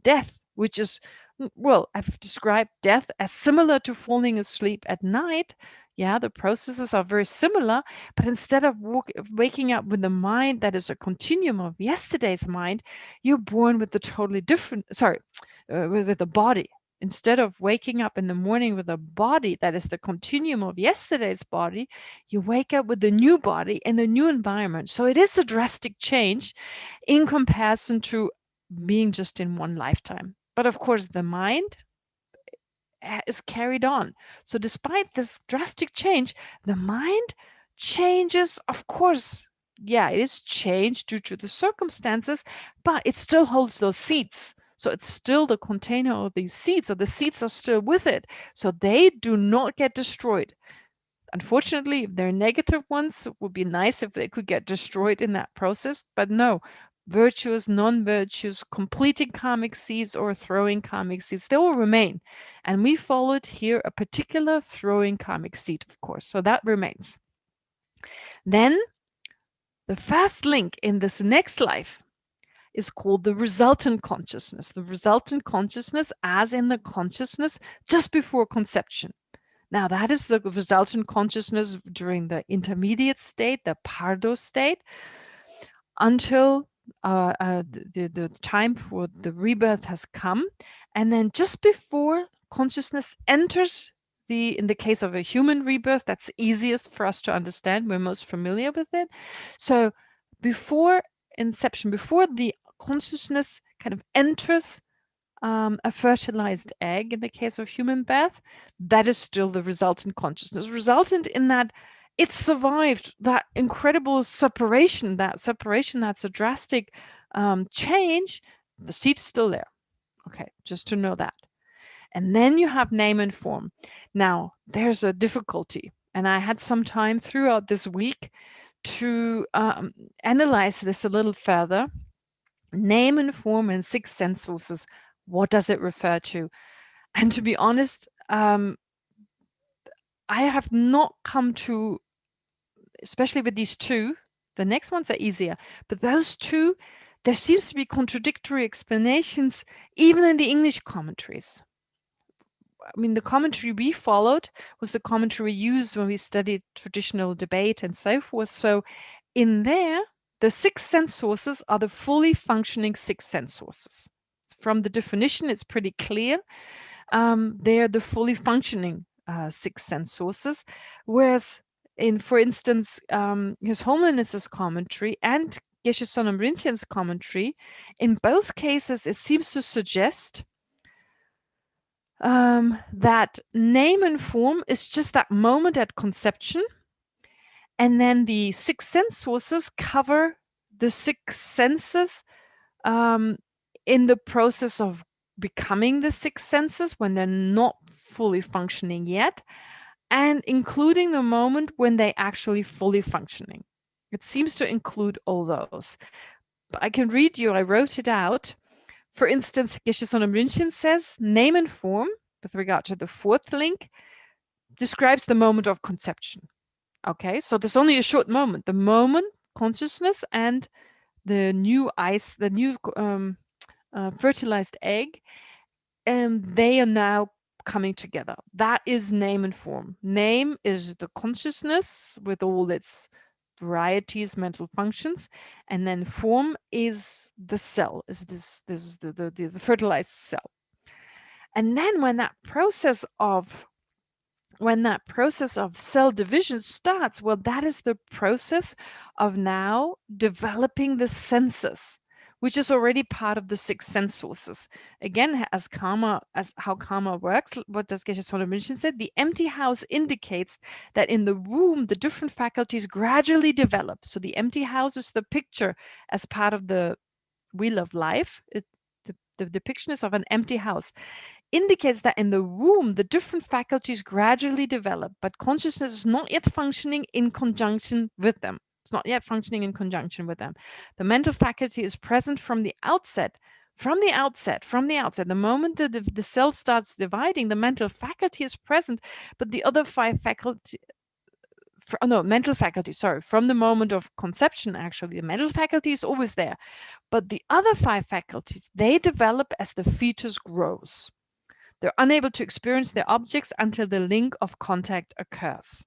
death, which is, well, I've described death as similar to falling asleep at night. Yeah, the processes are very similar, but instead of waking up with the mind that is a continuum of yesterday's mind, you're born with the totally different, with the body. Instead of waking up in the morning with a body that is the continuum of yesterday's body, you wake up with a new body in a new environment. So it is a drastic change in comparison to being just in one lifetime. But of course, the mind is carried on. So despite this drastic change, the mind changes, of course. Yeah, it is changed due to the circumstances, but it still holds those seeds. So it's still the container of these seeds, so the seeds are still with it. So they do not get destroyed. Unfortunately, if they're negative ones, it would be nice if they could get destroyed in that process, but no. Virtuous, non-virtuous, completing karmic seeds or throwing karmic seeds, they will remain. And we followed here a particular throwing karmic seed, of course, so that remains. Then the fast link in this next life is called the resultant consciousness. The resultant consciousness, as in the consciousness just before conception. Now, that is the resultant consciousness during the intermediate state, the pardo state, until the time for the rebirth has come. And then just before consciousness enters in the case of a human rebirth, that's easiest for us to understand. We're most familiar with it. So before inception, before the consciousness kind of enters a fertilized egg in the case of human birth, that is still the resultant consciousness. Resultant in that it survived that incredible separation, that's a drastic change. The seed's still there. Okay, just to know that. And then you have name and form. Now, there's a difficulty. And I had some time throughout this week to analyze this a little further. Name and form and six sense sources. What does it refer to? And to be honest, I have not come to, especially with these two, the next ones are easier, but those two, there seems to be contradictory explanations even in the English commentaries. I mean, the commentary we followed was the commentary we used when we studied traditional debate and so forth. So in there, the six sense sources are the fully functioning six sense sources. From the definition, it's pretty clear. They're the fully functioning six sense sources. Whereas in, for instance, His Holiness's commentary and Geshe Sonam Rinpoche's commentary, in both cases, it seems to suggest that name and form is just that moment at conception. And then the six sense sources cover the six senses in the process of becoming the six senses when they're not fully functioning yet, and including the moment when they actually fully functioning. It seems to include all those. But I can read you, I wrote it out. For instance, Geshe Sonam Rinpoche says, name and form, with regard to the fourth link, describes the moment of conception. Okay, so there's only a short moment. The moment consciousness and the new ice, the new fertilized egg, and they are now coming together. That is name and form. Name is the consciousness with all its varieties, mental functions, and then form is the cell, is the fertilized cell. And then when that process of cell division starts, well, that is the process of now developing the senses, which is already part of the six sense sources. Again, as how karma works, what does Geshe Sonam Rinpoche said? The empty house indicates that in the womb, the different faculties gradually develop. So the empty house is the picture as part of the wheel of life. The depiction is of an empty house. Indicates that in the womb, the different faculties gradually develop, but consciousness is not yet functioning in conjunction with them. It's not yet functioning in conjunction with them. The mental faculty is present from the outset. From the outset, the moment the cell starts dividing, the mental faculty is present, but the other five faculty, mental faculty, sorry, from the moment of conception, actually, the mental faculty is always there. But the other five faculties, they develop as the fetus grows. They're unable to experience their objects until the link of contact occurs.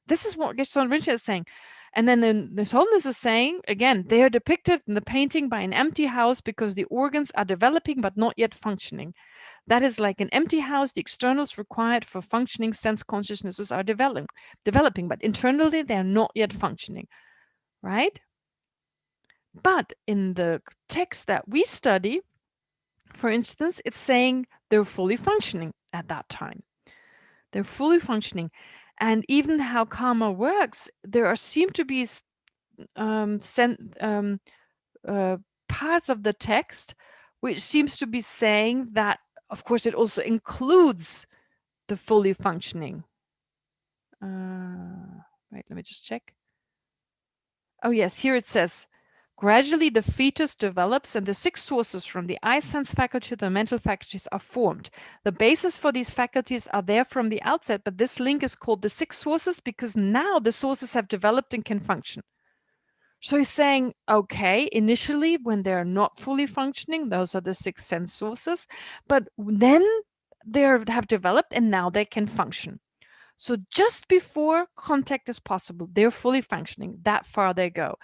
This is what Geshe Sonam Rinpoche is saying. And then His Holiness is saying, again, they are depicted in the painting by an empty house because the organs are developing but not yet functioning. That is like an empty house, the externals required for functioning sense consciousnesses are developing, but internally they are not yet functioning, right? But in the text that we study, for instance, it's saying they're fully functioning. at that time. They're fully functioning. And even how karma works, seem to be parts of the text which seems to be saying that, of course, it also includes the fully functioning. Wait, let me just check. Oh, yes, here it says, gradually the fetus develops and the 6 sources from the eye sense faculty to the mental faculties are formed. The basis for these faculties are there from the outset, but this link is called the 6 sources because now the sources have developed and can function. So he's saying, okay, initially when they're not fully functioning, those are the 6 sense sources, but then they have developed and now they can function. So just before contact is possible, they're fully functioning. That far they go.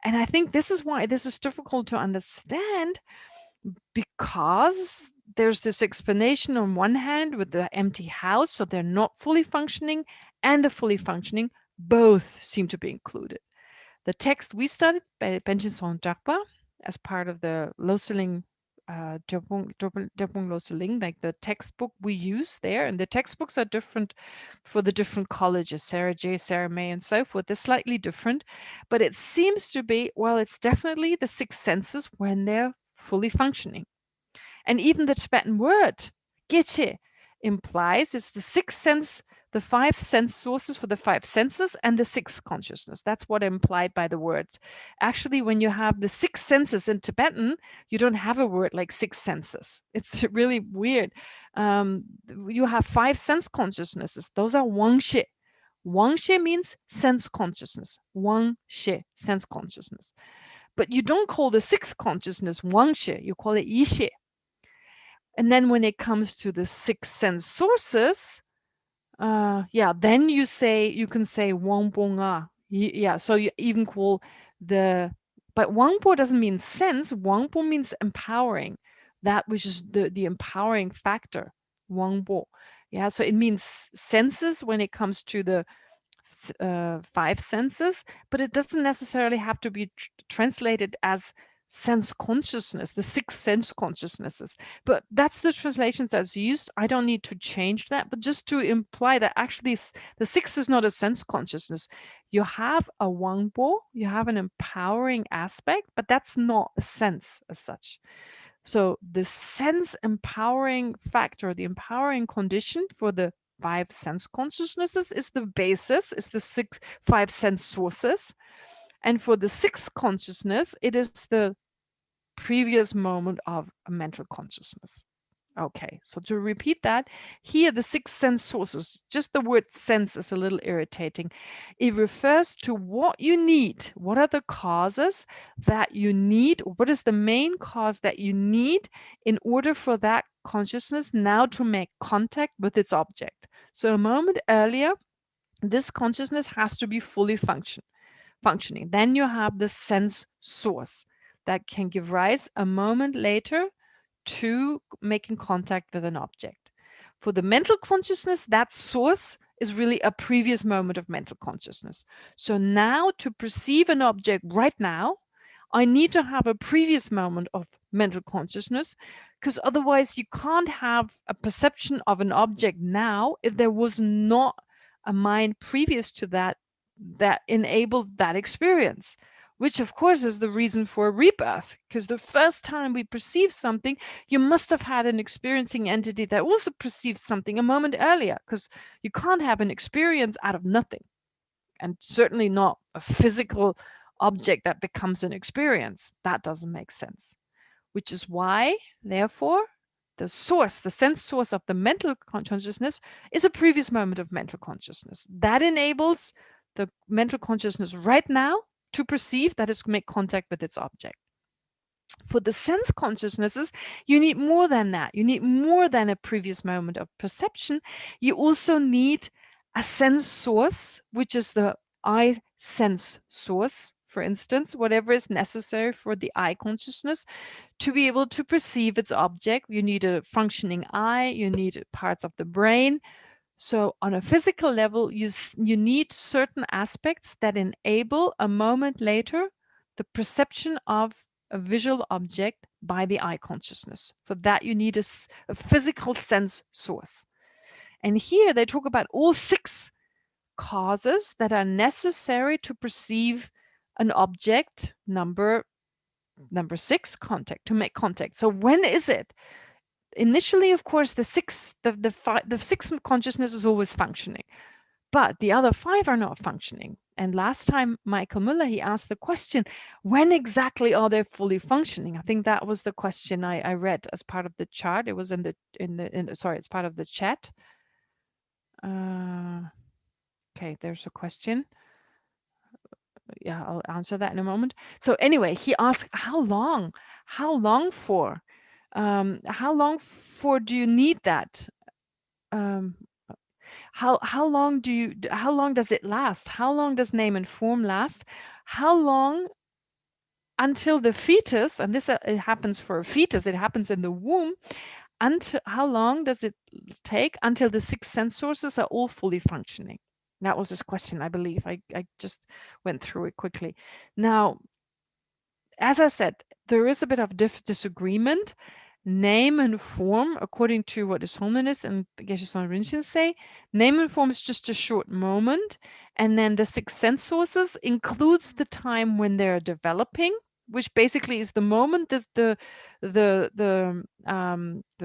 And I think this is why this is difficult to understand, because there's this explanation on one hand with the empty house, so they're not fully functioning, and the fully functioning both seem to be included. The text we studied by Benjamin Jakpa as part of the Loseling Loseling, like the textbook we use there, and the textbooks are different for the different colleges, Sarah J, Sarah May, and so forth. They're slightly different, but it seems to be, well, it's definitely the 6 senses when they're fully functioning. And even the Tibetan word, Geshe, implies it's the 6 sense, the 5 sense sources for the 5 senses and the 6th consciousness. That's what implied by the words. Actually, when you have the 6 senses in Tibetan, you don't have a word like 6 senses. It's really weird. You have 5 sense consciousnesses. Those are Wangshe. Wangshe means sense consciousness. Wangshe, sense consciousness. But you don't call the 6th consciousness Wangshe, you call it Yishe. And then when it comes to the 6 sense sources, then you can say Wangbo. Yeah, so you even call but Wangbo doesn't mean sense. Wangbo means empowering, that which is the empowering factor. Wangbo. Yeah, so it means senses when it comes to the 5 senses, but it doesn't necessarily have to be translated as sense consciousness, the 6 sense consciousnesses. But that's the translations that's used. I don't need to change that, but just to imply that actually the 6 is not a sense consciousness. You have a Wangbo, you have an empowering aspect, but that's not a sense as such. So the sense empowering factor, the empowering condition for the 5 sense consciousnesses is the basis, is the 5 sense sources. And for the 6th consciousness, it is the previous moment of a mental consciousness. Okay, so to repeat that, here the 6 sense sources, just the word sense is a little irritating. It refers to what you need. What are the causes that you need? What is the main cause that you need in order for that consciousness now to make contact with its object? So a moment earlier, this consciousness has to be fully functioning. Then you have the sense source that can give rise a moment later to making contact with an object. For the mental consciousness, that source is really a previous moment of mental consciousness. So now to perceive an object right now, I need to have a previous moment of mental consciousness, because otherwise you can't have a perception of an object now if there was not a mind previous to that that enabled that experience, which of course is the reason for rebirth, because the first time we perceive something, you must have had an experiencing entity that also perceived something a moment earlier, because you can't have an experience out of nothing, and certainly not a physical object that becomes an experience. That doesn't make sense, which is why, therefore, the source, the sense source of the mental consciousness is a previous moment of mental consciousness. That enables the mental consciousness right now to perceive, that is, make contact with its object. For the sense consciousnesses, you need more than that. You need more than a previous moment of perception. You also need a sense source, which is the eye sense source, for instance, whatever is necessary for the eye consciousness to be able to perceive its object. You need a functioning eye, you need parts of the brain. So on a physical level, you need certain aspects that enable a moment later the perception of a visual object by the eye consciousness. For that, you need a physical sense source. And here they talk about all 6 causes that are necessary to perceive an object, number 6, contact, to make contact. So when is it? Initially, of course, the 6 consciousness is always functioning, but the other 5 are not functioning. And last time, Michael Müller, he asked the question, when exactly are they fully functioning? I think that was the question I read as part of the chart. It was in the sorry, it's part of the chat. Okay, there's a question. Yeah, I'll answer that in a moment. So anyway, he asked, how long? How long for? How long for do you need that? How long does it last? How long does name and form last? How long until the fetus, and this it happens for a fetus, it happens in the womb, until how long does it take until the 6 sense sources are all fully functioning? That was his question, I believe. I just went through it quickly. Now, as I said, there is a bit of disagreement. Name and form, according to what His Holiness and Geshe Rinchen say, name and form is just a short moment, and then the 6 sense sources includes the time when they're developing, which basically is the moment the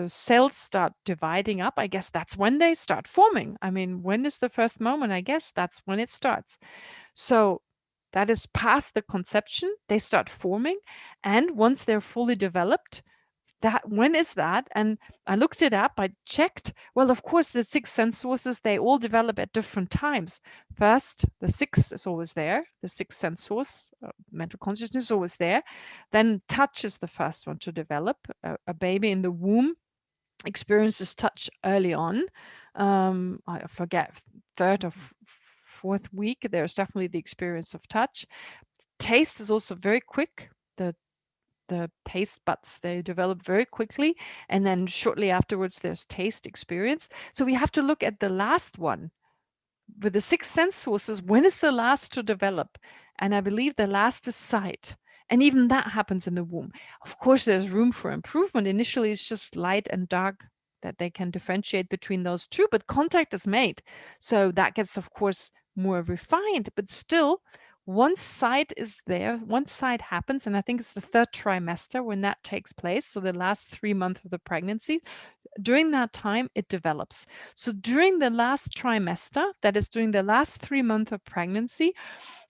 cells start dividing up. I guess that's when they start forming. I mean, when is the first moment? I guess that's when it starts. So that is past the conception. They start forming, and once they're fully developed, that when is that? And I looked it up, I checked. Well, of course, the 6 sense sources, they all develop at different times. First, the 6 is always there. The 6 sense source, mental consciousness is always there. Then touch is the first one to develop. A baby in the womb experiences touch early on. I forget, 3rd or 4th week, there's definitely the experience of touch. Taste is also very quick. The taste buds, they develop very quickly, and then shortly afterwards there's taste experience. So we have to look at the last one with the 6 sense sources. When is the last to develop? And I believe the last is sight, and even that happens in the womb. Of course, there's room for improvement. Initially it's just light and dark that they can differentiate between those 2, but contact is made, so that gets, of course, more refined. But still, once sight is there, once sight happens, and I think it's the 3rd trimester when that takes place, so the last 3 months of the pregnancy, during that time it develops. So during the last trimester, that is during the last 3 months of pregnancy,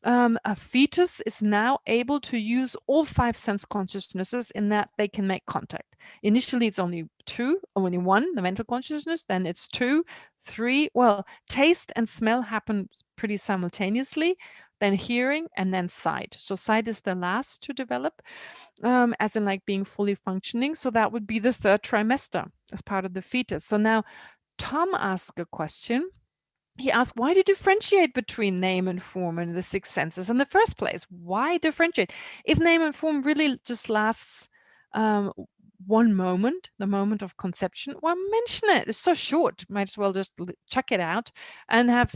a fetus is now able to use all 5 sense consciousnesses in that they can make contact. Initially it's only 2, or only 1, the mental consciousness, then it's 2, 3. Well, taste and smell happen pretty simultaneously, then hearing, and then sight. So sight is the last to develop, as in like being fully functioning. So that would be the 3rd trimester as part of the fetus. So now Tom asked a question. He asked, why do you differentiate between name and form and the 6 senses in the first place? Why differentiate? If name and form really just lasts one moment, the moment of conception, well, mention it. It's so short. Might as well just check it out and have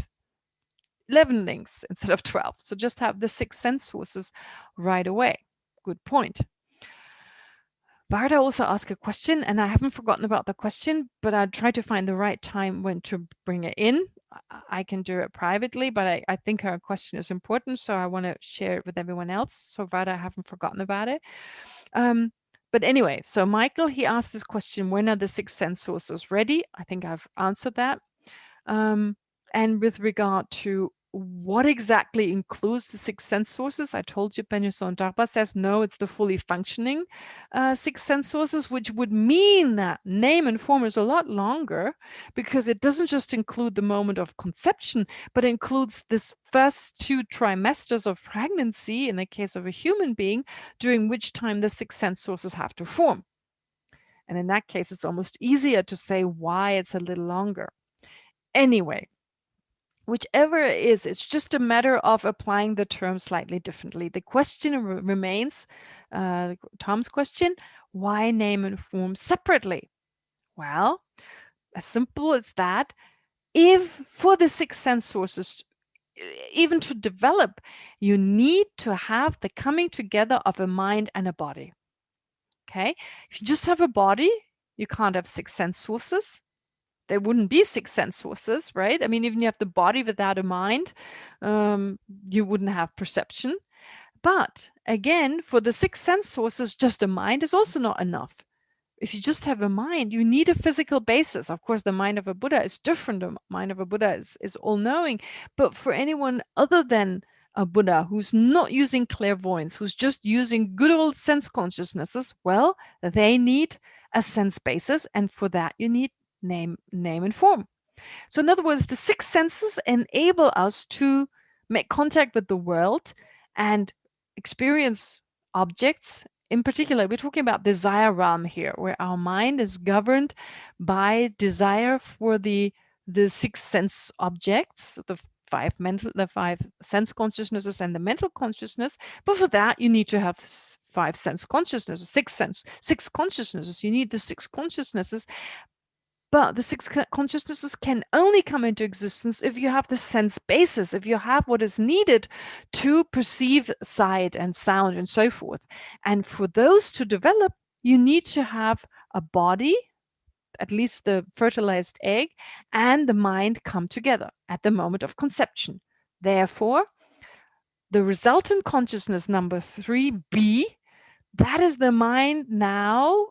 11 links instead of 12. So just have the 6 sense sources right away. Good point. Varda also asked a question, and I haven't forgotten about the question, but I try to find the right time when to bring it in. I can do it privately, but I think her question is important, so I want to share it with everyone else. So Varda, I haven't forgotten about it. But anyway, so Michael, he asked this question, when are the 6 sense sources ready? I think I've answered that. And with regard to what exactly includes the 6 sense sources, I told you Benjamin Darpa says no, it's the fully functioning 6 sense sources, which would mean that name and form is a lot longer, because it doesn't just include the moment of conception, but includes this first 2 trimesters of pregnancy in the case of a human being, during which time the 6 sense sources have to form. And in that case, it's almost easier to say why it's a little longer. Anyway, whichever it is, it's just a matter of applying the term slightly differently. The question remains, Tom's question, why name and form separately? Well, as simple as that. If for the 6 sense sources, even to develop, you need to have the coming together of a mind and a body. Okay, if you just have a body, you can't have 6 sense sources. there wouldn't be six sense sources, right? I mean, even you have the body without a mind, you wouldn't have perception. But again, for the six sense sources, just a mind is also not enough. If you just have a mind, you need a physical basis. Of course, the mind of a Buddha is different. The mind of a Buddha is all-knowing. But for anyone other than a Buddha who's not using clairvoyance, who's just using good old sense consciousnesses, well, they need a sense basis. And for that, you need name and form. So in other words, the six senses enable us to make contact with the world and experience objects. In particular, we're talking about desire realm here, where our mind is governed by desire for the six sense objects, the five sense consciousnesses and the mental consciousness. But for that, you need to have five sense consciousnesses, six consciousnesses. You need the six consciousnesses. But the six consciousnesses can only come into existence if you have the sense basis, if you have what is needed to perceive sight and sound and so forth. And for those to develop, you need to have a body, at least the fertilized egg, and the mind come together at the moment of conception. Therefore, the resultant consciousness number 3B, that is the mind now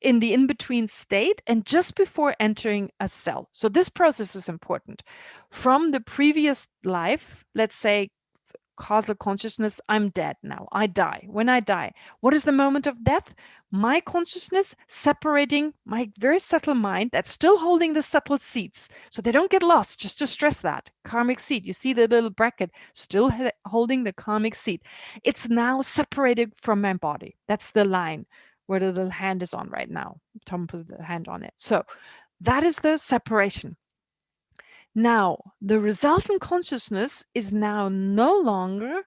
in the in-between state and just before entering a cell. So this process is important. From the previous life, let's say causal consciousness, I'm dead now, I die. When I die, what is the moment of death? My consciousness separating my very subtle mind that's still holding the subtle seeds. So they don't get lost, just to stress that. Karmic seed, you see the little bracket, still holding the karmic seed. It's now separated from my body. That's the line where the little hand is on right now. Tom put the hand on it. So that is the separation. Now, the resultant consciousness is now no longer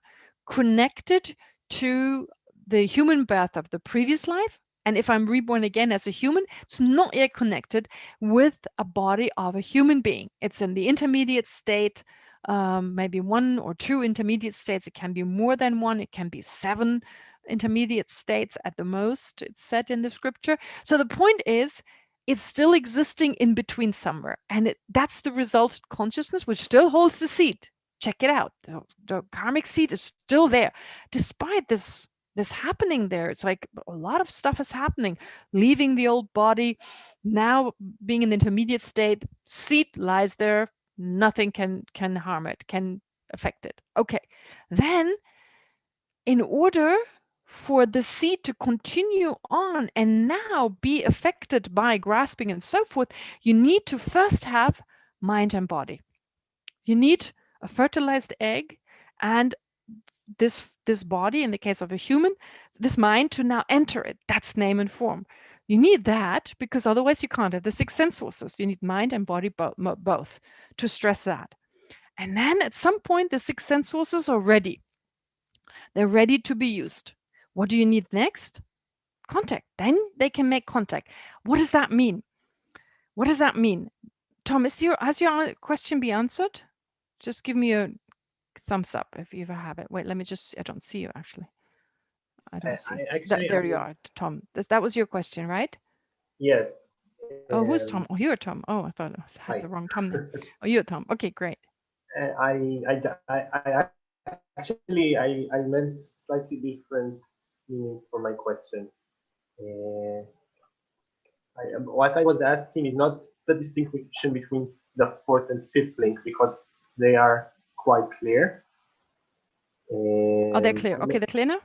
connected to the human birth of the previous life. And if I'm reborn again as a human, it's not yet connected with a body of a human being. It's in the intermediate state, maybe one or two intermediate states. It can be more than one. It can be 7 intermediate states at the most, it's said in the scripture. So the point is, it's still existing in between somewhere. And that's the resultant consciousness, which still holds the seed. Check it out. The karmic seed is still there. Despite this happening there, it's like a lot of stuff is happening. Leaving the old body, now being in the intermediate state, seed lies there. Nothing can harm it, can affect it. Okay. Then, in order for the seed to continue on and now be affected by grasping and so forth, you need to first have mind and body. You need a fertilized egg and this body, in the case of a human, this mind to now enter it. That's name and form. You need that because otherwise you can't have the 6 sense sources. You need mind and body both to stress that. And then at some point, the 6 sense sources are ready. They're ready to be used. What do you need next? Contact. Then they can make contact. What does that mean? What does that mean? Tom, has your question been answered? Just give me a thumbs up if you ever have it. Wait, let me just, I don't see you actually. I don't see. There you are, Tom. That was your question, right? Yes. Oh, who's Tom? Oh, you're Tom. Oh, I thought I had the wrong Tom there. Oh, you're Tom. Okay, great. I meant slightly different meaning for my question. What I was asking is not the distinction between the 4th and 5th link because they are quite clear. Oh, they're clear. Okay, they're clear now?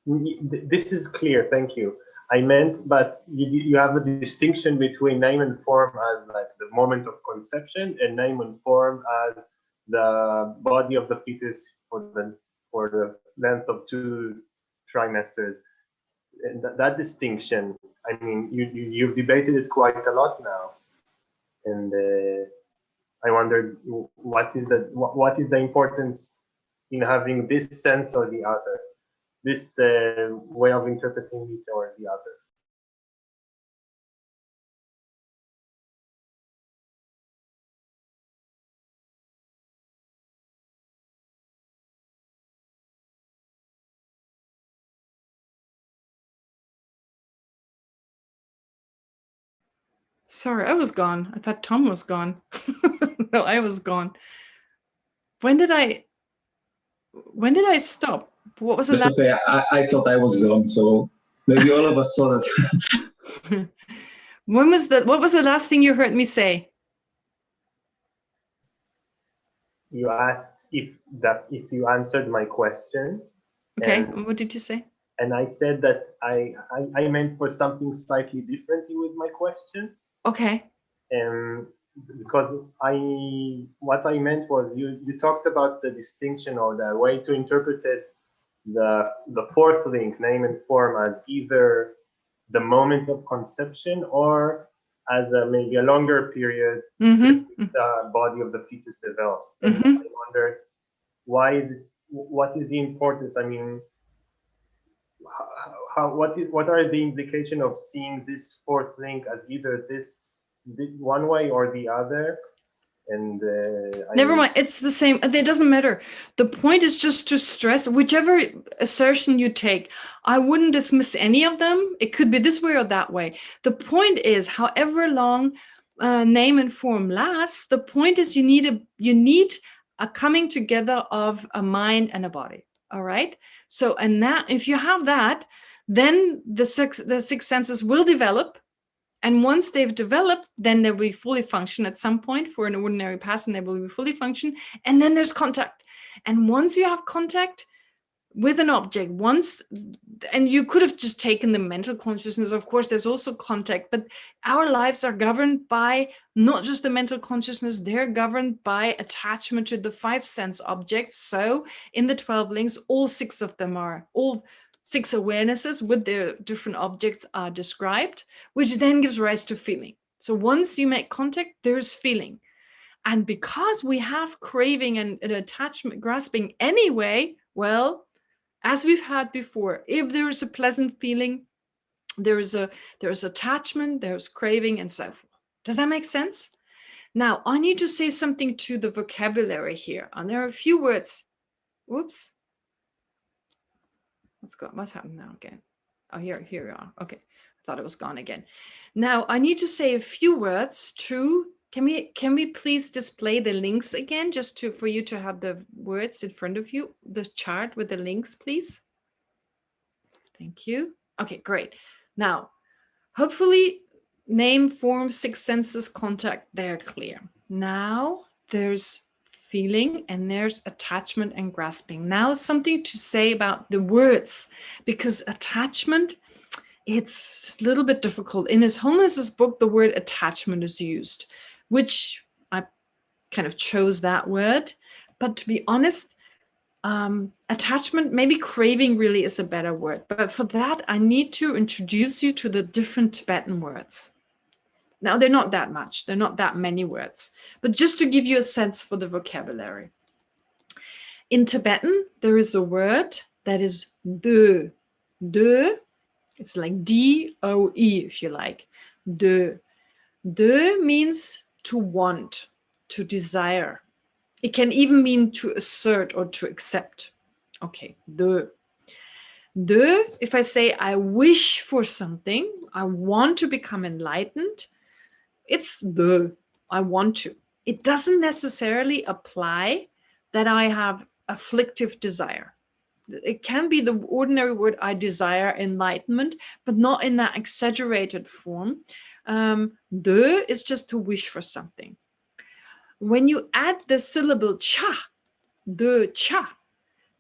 This is clear, thank you. I meant, but you have a distinction between name and form as like the moment of conception and name and form as the body of the fetus for the length of 2 trimesters. And that distinction, I mean, you've debated it quite a lot now, and I wondered what is the importance in having this sense or the other, this way of interpreting it or the other. Sorry, I was gone. I thought Tom was gone. No, I was gone. When did I stop? What was the That's last? okay. I thought I was gone, so maybe all of us thought it. What was the last thing you heard me say? You asked if you answered my question. Okay, And what did you say? and I said that I meant for something slightly differently with my question. Okay. Because what I meant was you talked about the distinction or the way to interpret it, the fourth link, name and form, as either the moment of conception or as maybe a longer period Mm-hmm. the body of the fetus develops. And I wonder what is the importance? I mean, what are the implication of seeing this fourth link as either this one way or the other? And Never mind. It's the same. It doesn't matter. The point is just to stress whichever assertion you take. I wouldn't dismiss any of them. It could be this way or that way. The point is, however long name and form lasts, the point is you need a coming together of a mind and a body. All right. So, and that if you have that, then the six senses will develop. And once they've developed, then they will fully function at some point. For an ordinary person, they will be fully function. And then there's contact. And once you have contact with an object, and you could have just taken the mental consciousness, of course, there's also contact, but our lives are governed by not just the mental consciousness, they're governed by attachment to the five sense objects. So in the 12 links, all six awarenesses with their different objects are described, which then gives rise to feeling. So once you make contact, there's feeling. And because we have craving and attachment, grasping anyway, well, as we've had before, if there is a pleasant feeling, there is attachment, there's craving, and so forth. Does that make sense? Now, I need to say something to the vocabulary here. And there are a few words. Whoops. What's happened now again? Oh, here we are. Okay. I thought it was gone again. Now, I need to say a few words to, can we please display the links again, just for you to have the words in front of you, the chart with the links, please? Thank you. Okay, great. Now, hopefully name, form, six senses, contact, they're clear. Now there's feeling and there's attachment and grasping. Now something to say about the words, because attachment, it's a little bit difficult. In his Homeless's book, the word attachment is used, which I kind of chose that word. But to be honest, attachment, maybe craving really is a better word. But for that, I need to introduce you to the different Tibetan words. Now, they're not that much. They're not that many words. But just to give you a sense for the vocabulary. In Tibetan, there is a word that is de. De, it's like D-O-E, if you like. De. De means to want, to desire. It can even mean to assert or to accept. Okay, de. De, if I say I wish for something, I want to become enlightened, it's de, I want to. It doesn't necessarily apply that I have afflictive desire. It can be the ordinary word, I desire enlightenment, but not in that exaggerated form. De is just to wish for something. When you add the syllable cha, de cha,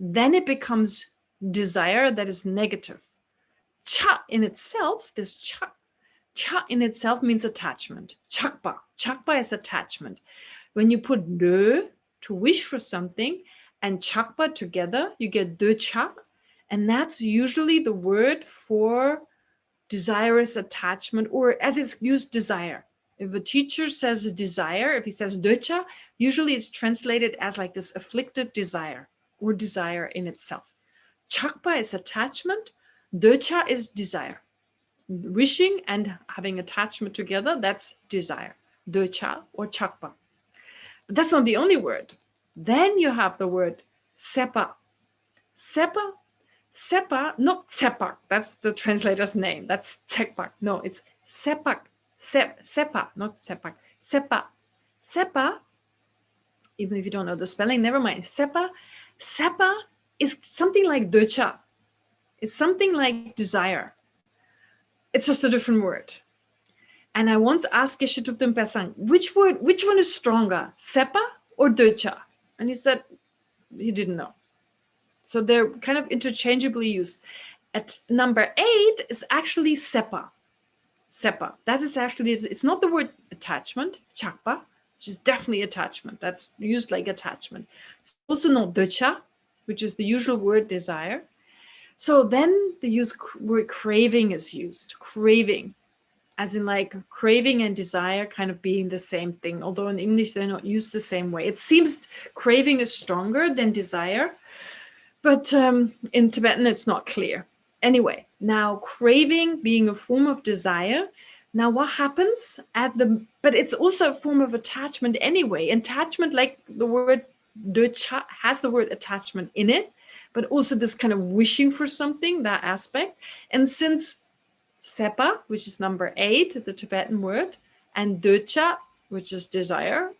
then it becomes desire that is negative. Cha in itself, this cha in itself means attachment. Chakpa is attachment. When you put de, to wish for something, and chakpa together, you get de cha, and that's usually the word for desirous attachment, or as it's used, desire. If a teacher says desire, if he says de cha, usually it's translated as like this afflicted desire or desire in itself. Chakpa is attachment, de cha is desire. Wishing and having attachment together, that's desire, de cha or chakpa. But that's not the only word. Then you have the word sepa. Sepa, not tsepak, that's the translator's name, that's tsekpak. No, it's sepak. Sepa, not sepak. Sepa. Sepa, even if you don't know the spelling, never mind. Sepa is something like docha. It's something like desire. It's just a different word. And I once asked Geshe Pesang, which one is stronger, sepa or docha? And he said he didn't know. So they're kind of interchangeably used. At number 8 is actually sepa. Sepa. That is actually, it's not the word attachment, chakpa, which is definitely attachment. That's used like attachment. It's also not docha, which is the usual word word So then the word craving is used. Craving, as in like craving and desire kind of being the same thing, although in English they're not used the same way. It seems craving is stronger than desire, but in Tibetan it's not clear. Anyway, now craving being a form of desire, now what happens but it's also a form of attachment anyway. Attachment, like the word docha, has the word attachment in it, but also this kind of wishing for something, that aspect. And since sepa, which is number 8, the Tibetan word, and docha, which is desire,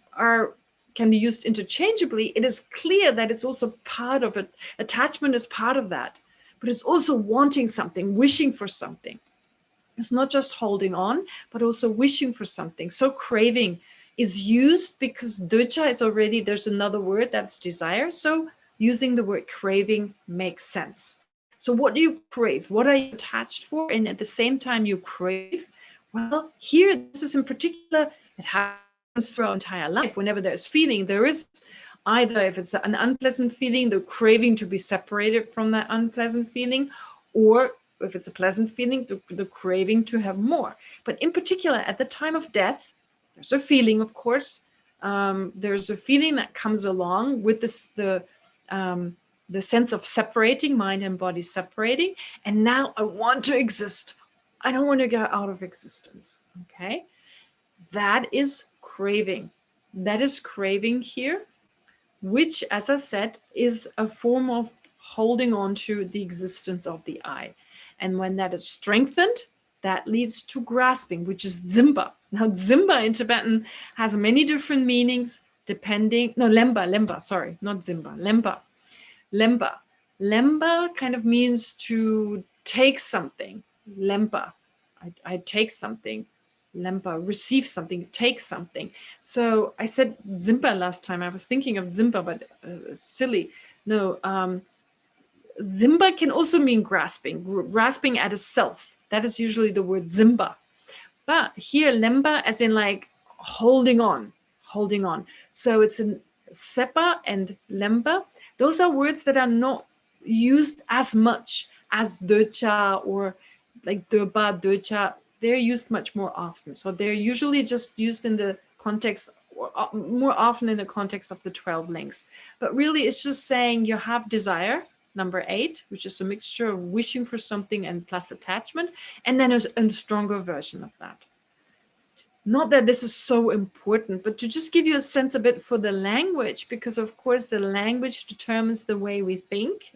can be used interchangeably, it is clear that it's also part of it. Attachment is part of that, but it's also wanting something, wishing for something. It's not just holding on, but also wishing for something. So craving is used because docha is already, there's another word that's desire. So using the word craving makes sense. So what do you crave? What are you attached for? And at the same time you crave? Well, here, this is in particular, it happens through our entire life. Whenever there's feeling, there is either, if it's an unpleasant feeling, the craving to be separated from that unpleasant feeling, or if it's a pleasant feeling, the craving to have more. But in particular, at the time of death, there's a feeling, of course. There's a feeling that comes along with the sense of separating, mind and body separating. And now I want to exist. I don't want to get out of existence. Okay? That is craving. That is craving here, which, as I said, is a form of holding on to the existence of the I. And when that is strengthened, that leads to grasping, which is dzimba. Now, dzimba in Tibetan has many different meanings depending, no, lemba, sorry, not dzimba, lemba. Lemba kind of means to take something. Lempa, I take something. Lempa, receive something, take something. So I said dzimpa last time. I was thinking of dzimpa, but silly. No, dzimba can also mean grasping at a self. That is usually the word dzimba. But here, lemba, as in like holding on. So it's in sepa and lemba. Those are words that are not used as much as docha or like durba, docha. They're used much more often. So they're usually just used in the context, more often in the context of the 12 links. But really, it's just saying you have desire, number 8, which is a mixture of wishing for something and plus attachment, and then a stronger version of that. Not that this is so important, but to just give you a sense a bit for the language, because of course the language determines the way we think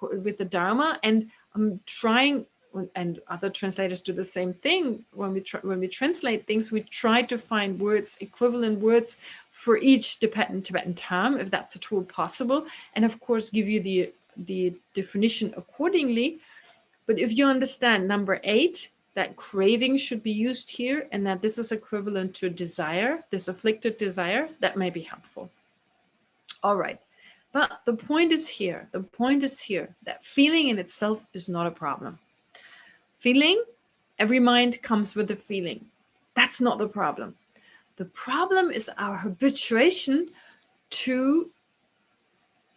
with the Dharma. And I'm trying, and other translators do the same thing. When we translate things, we try to find words, equivalent words for each Tibetan term, if that's at all possible, and of course give you the definition accordingly. But if you understand number 8, that craving should be used here, and that this is equivalent to desire, this afflicted desire, that may be helpful. All right. But the point is here that feeling in itself is not a problem. Feeling, every mind comes with a feeling. That's not the problem. The problem is our habituation to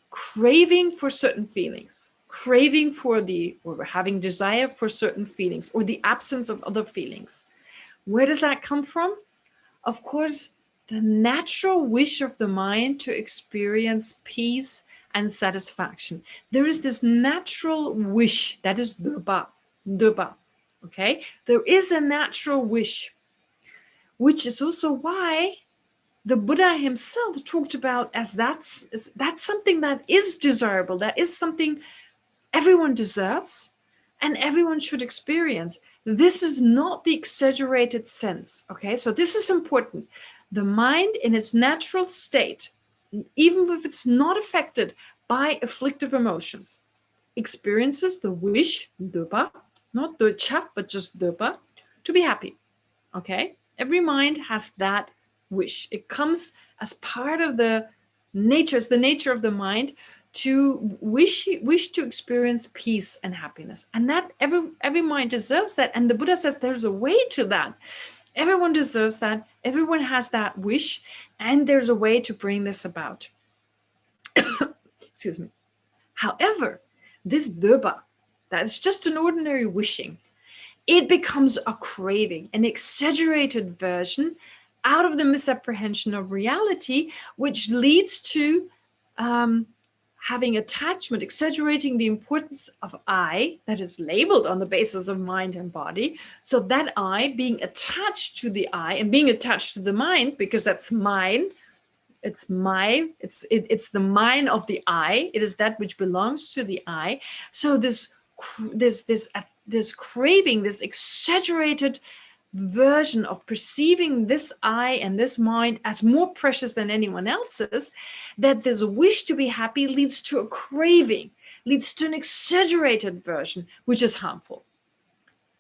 craving for certain feelings, craving for or having desire for certain feelings, or the absence of other feelings. Where does that come from? Of course, the natural wish of the mind to experience peace and satisfaction. There is this natural wish, that is durba, okay? There is a natural wish, which is also why the Buddha himself talked about as that's something that is desirable, that is something everyone deserves, and everyone should experience. This is not the exaggerated sense, okay? So this is important. The mind in its natural state, even if it's not affected by afflictive emotions, experiences the wish, dupa, not ducha, but just dupa, to be happy, okay? Every mind has that wish. It comes as part of the nature, it's the nature of the mind to wish to experience peace and happiness. And that every mind deserves that. And the Buddha says there's a way to that. Everyone deserves that. Everyone has that wish, and there's a way to bring this about. Excuse me. However, this döba, that's just an ordinary wishing, it becomes a craving, an exaggerated version out of the misapprehension of reality, which leads to having attachment, exaggerating the importance of I that is labeled on the basis of mind and body. So that I being attached to the I and being attached to the mind, because that's mine, it's the mine of the I. It is that which belongs to the I. So this craving, this exaggerated version of perceiving this I and this mind as more precious than anyone else's, that this wish to be happy leads to a craving, leads to an exaggerated version, which is harmful.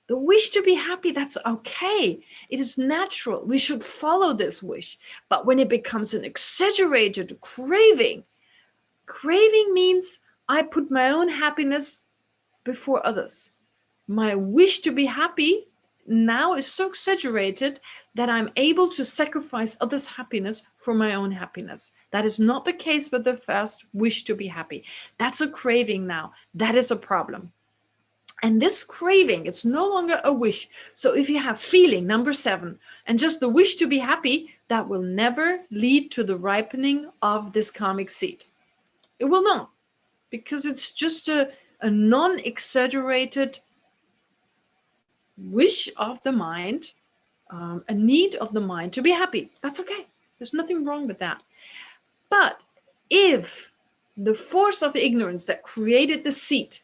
The wish to be happy, that's okay. It is natural. We should follow this wish. But when it becomes an exaggerated craving means I put my own happiness before others. My wish to be happy now is so exaggerated that I'm able to sacrifice others' happiness for my own happiness. That is not the case with the first wish to be happy. That's a craving now. That is a problem. And this craving, it's no longer a wish. So if you have feeling, number 7, and just the wish to be happy, that will never lead to the ripening of this karmic seed. It will not, because it's just a non-exaggerated wish of the mind, a need of the mind to be happy. That's okay. There's nothing wrong with that. But if the force of ignorance that created the seed,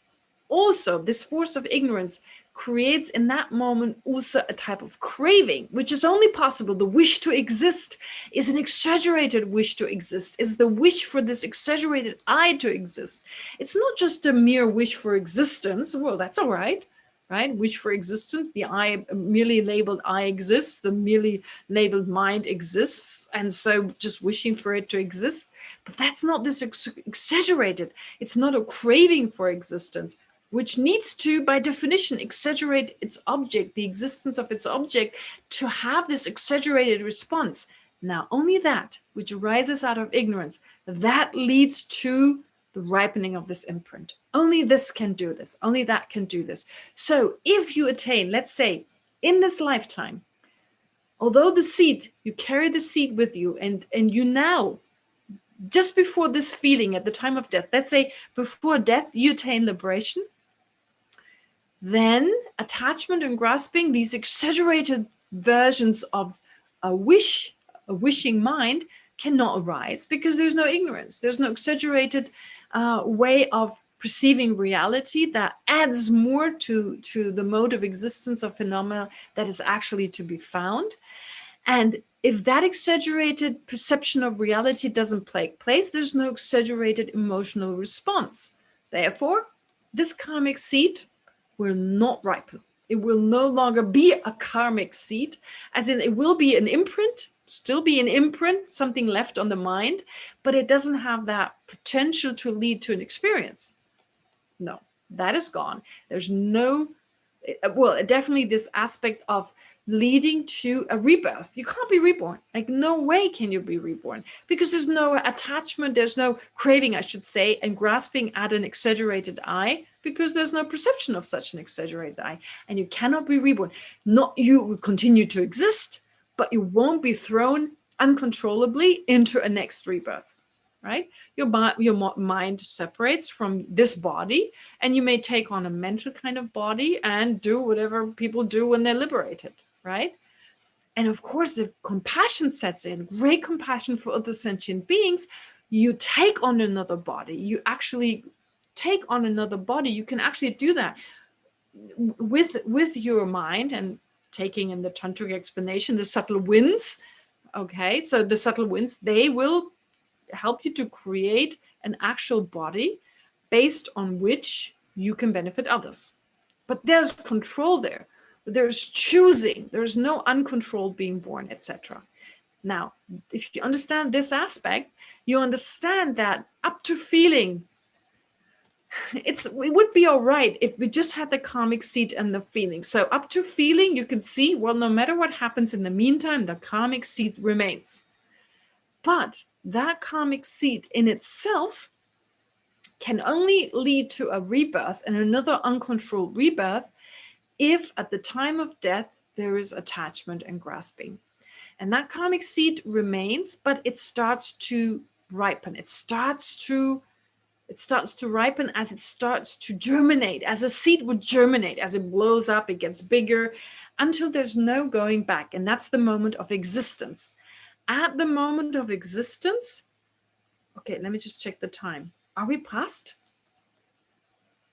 also this force of ignorance creates in that moment also a type of craving, which is only possible. The wish to exist is an exaggerated wish to exist, is the wish for this exaggerated I to exist. It's not just a mere wish for existence. Well, that's all right. Right? Wish for existence, the I merely labeled I exists, the merely labeled mind exists, and so just wishing for it to exist. But that's not this exaggerated. It's not a craving for existence, which needs to, by definition, exaggerate its object, the existence of its object, to have this exaggerated response. Now, only that which arises out of ignorance, that leads to the ripening of this imprint. Only this can do this. Only that can do this. So if you attain, let's say, in this lifetime, although the seed, you carry the seed with you, and you now, just before this feeling at the time of death, let's say before death, you attain liberation, then attachment and grasping, these exaggerated versions of a wish, a wishing mind, cannot arise because there's no ignorance. There's no exaggerated way of perceiving reality that adds more to the mode of existence of phenomena that is actually to be found. And if that exaggerated perception of reality doesn't take place, there's no exaggerated emotional response. Therefore, this karmic seed will not ripen. It will no longer be a karmic seed, as in it will be an imprint, still be an imprint, something left on the mind, but it doesn't have that potential to lead to an experience. No, that is gone. There's no, well, definitely this aspect of leading to a rebirth. You can't be reborn. Like, no way can you be reborn, because there's no attachment, there's no craving, I should say, and grasping at an exaggerated I, because there's no perception of such an exaggerated I, and you cannot be reborn. Not you will continue to exist, but you won't be thrown uncontrollably into a next rebirth, right? Your mind separates from this body, and you may take on a mental kind of body and do whatever people do when they're liberated, right? And of course, if compassion sets in, great compassion for other sentient beings, you take on another body. You actually take on another body. You can actually do that. with your mind and taking in the tantric explanation, the subtle winds. Okay, so the subtle winds, they will help you to create an actual body based on which you can benefit others. But there's control there. There's choosing. There's no uncontrolled being born, etc. Now, if you understand this aspect, you understand that up to feeling, it would be all right if we just had the karmic seed and the feeling. So up to feeling, you can see, well, no matter what happens in the meantime, the karmic seed remains. But that karmic seed in itself can only lead to a rebirth and another uncontrolled rebirth if at the time of death there is attachment and grasping. And that karmic seed remains, but it starts to ripen. It starts to ripen as it starts to germinate, as a seed would germinate. As it blows up, it gets bigger until there's no going back. And that's the moment of existence. At the moment of existence, okay, let me just check the time. Are we past?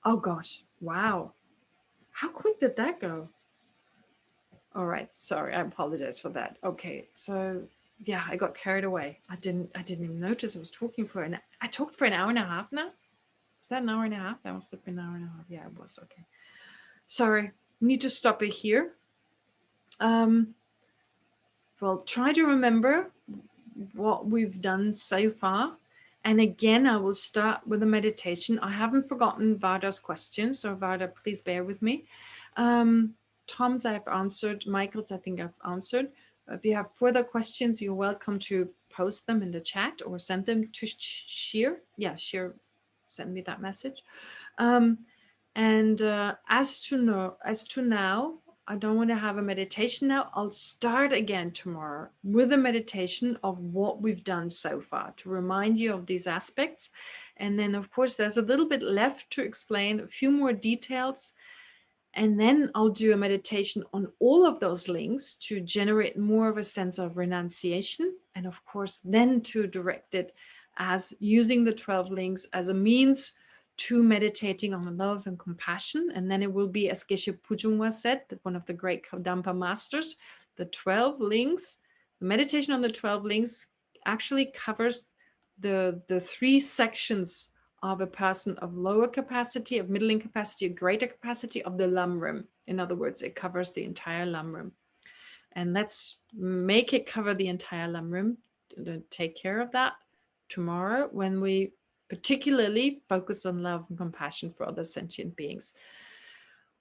Oh gosh, wow. How quick did that go? All right, sorry, I apologize for that. Okay, so yeah, I got carried away. I didn't even notice I was talking for I talked for an hour and a half now. Was that an hour and a half? That must have been an hour and a half. Yeah, it was. Okay. Sorry, need to stop it here. Well, try to remember what we've done so far. And again, I will start with a meditation. I haven't forgotten Varda's questions, so Varda, please bear with me. Tom's I've answered. Michael's I think I've answered. If you have further questions, you're welcome to post them in the chat or send them to Sheer. Yeah, Sheer, send me that message. As to now, I don't want to have a meditation now. I'll start again tomorrow with a meditation of what we've done so far to remind you of these aspects. And then, of course, there's a little bit left to explain, a few more details. And then I'll do a meditation on all of those links to generate more of a sense of renunciation. And of course, then to direct it as using the 12 links as a means to meditating on love and compassion. And then it will be, as Geshe Pujungwa said, one of the great Kadampa masters, the 12 links. The meditation on the 12 links actually covers the 3 sections of a person of lower capacity, of middling capacity, of greater capacity, of the Lamrim. In other words, it covers the entire Lamrim. And let's make it cover the entire Lamrim, to take care of that tomorrow when we particularly focus on love and compassion for other sentient beings.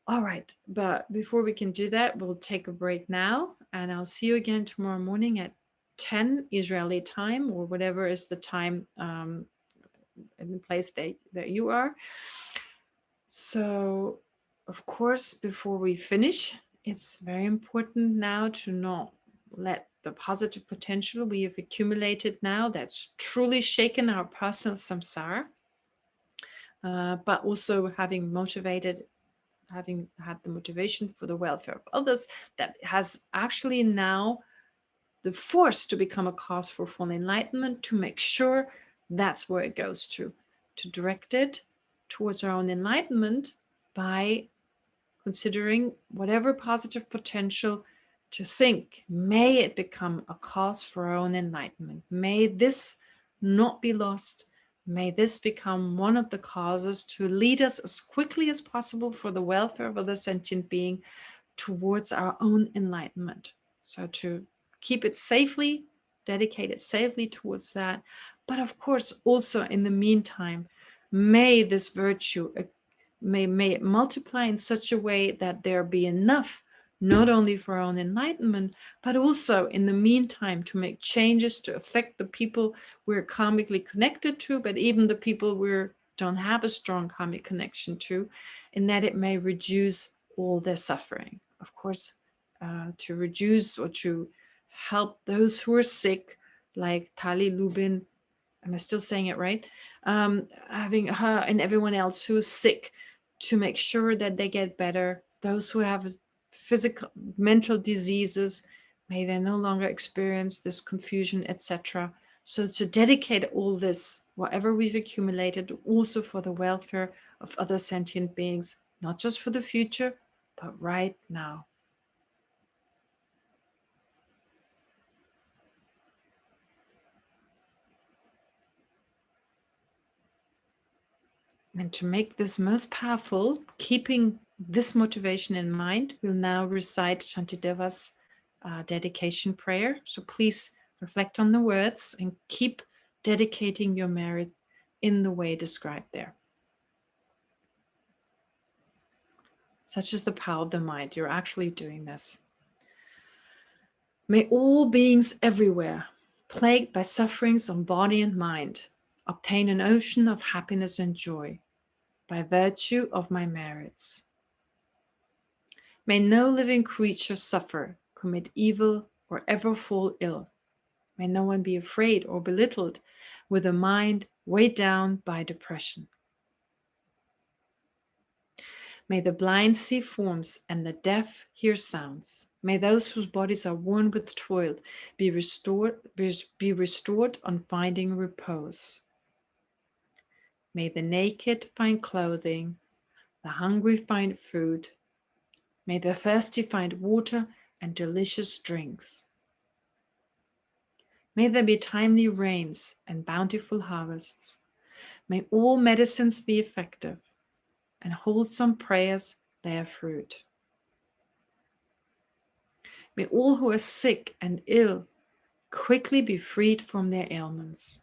All right, but before we can do that, we'll take a break now, and I'll see you again tomorrow morning at 10 Israeli time, or whatever is the time in the place that you are. So, of course, before we finish, it's very important now to not let the positive potential we have accumulated now that's truly shaken our personal samsara, but also having had the motivation for the welfare of others, that has actually now the force to become a cause for full enlightenment, to make sure that's where it goes to direct it towards our own enlightenment by considering whatever positive potential to think, may it become a cause for our own enlightenment. May this not be lost. May this become one of the causes to lead us as quickly as possible for the welfare of other sentient being towards our own enlightenment. So to keep it safely, dedicate it safely towards that. But of course, also in the meantime, may this virtue, may it multiply in such a way that there be enough, not only for our own enlightenment, but also in the meantime to make changes to affect the people we're karmically connected to, but even the people we don't have a strong karmic connection to, in that it may reduce all their suffering. Of course, to reduce or to help those who are sick, like Tali Lubin, am I still saying it right? Having her and everyone else who's sick, to make sure that they get better. Those who have physical, mental diseases, may they no longer experience this confusion, etc. So to dedicate all this, whatever we've accumulated, also for the welfare of other sentient beings, not just for the future, but right now. And to make this most powerful, keeping this motivation in mind, we'll now recite Shantideva's dedication prayer. So please reflect on the words and keep dedicating your merit in the way described there. Such is the power of the mind. You're actually doing this. May all beings everywhere, plagued by sufferings on body and mind, obtain an ocean of happiness and joy by virtue of my merits. May no living creature suffer, commit evil, or ever fall ill. May no one be afraid or belittled with a mind weighed down by depression. May the blind see forms and the deaf hear sounds. May those whose bodies are worn with toil be restored on finding repose. May the naked find clothing, the hungry find food. May the thirsty find water and delicious drinks. May there be timely rains and bountiful harvests. May all medicines be effective and wholesome prayers bear fruit. May all who are sick and ill quickly be freed from their ailments.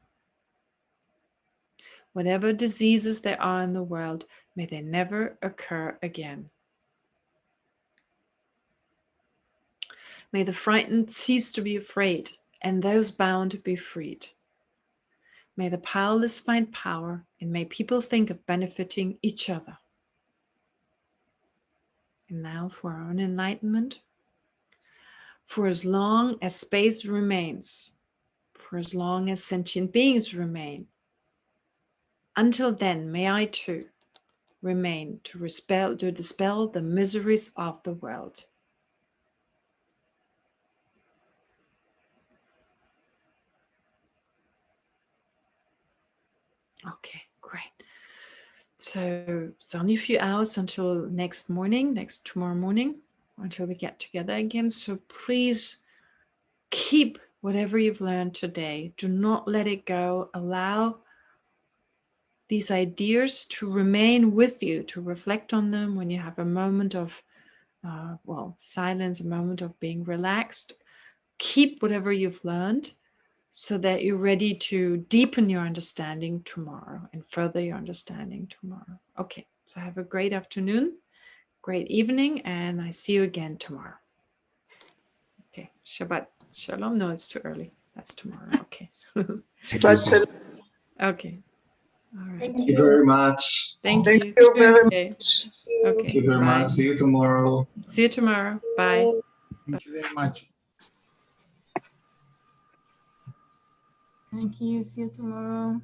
Whatever diseases there are in the world, may they never occur again. May the frightened cease to be afraid, and those bound be freed. May the powerless find power, and may people think of benefiting each other. And now for our own enlightenment. For as long as space remains, for as long as sentient beings remain, until then may I too remain to dispel the miseries of the world. Okay, great. So it's only a few hours until tomorrow morning, until we get together again. So please keep whatever you've learned today. Do not let it go. Allow these ideas to remain with you, to reflect on them when you have a moment of, silence, a moment of being relaxed. Keep whatever you've learned so that you're ready to deepen your understanding tomorrow and further your understanding tomorrow. Okay, so have a great afternoon, great evening, and I see you again tomorrow. Okay, Shabbat Shalom. No, it's too early. That's tomorrow. Okay. Shabbat Shalom. Okay. All right. Thank you very much. Thank you you. very Okay. much. Okay. Thank you very Bye. much. See you tomorrow. See you tomorrow. Bye. Thank you very much. Thank you. See you tomorrow.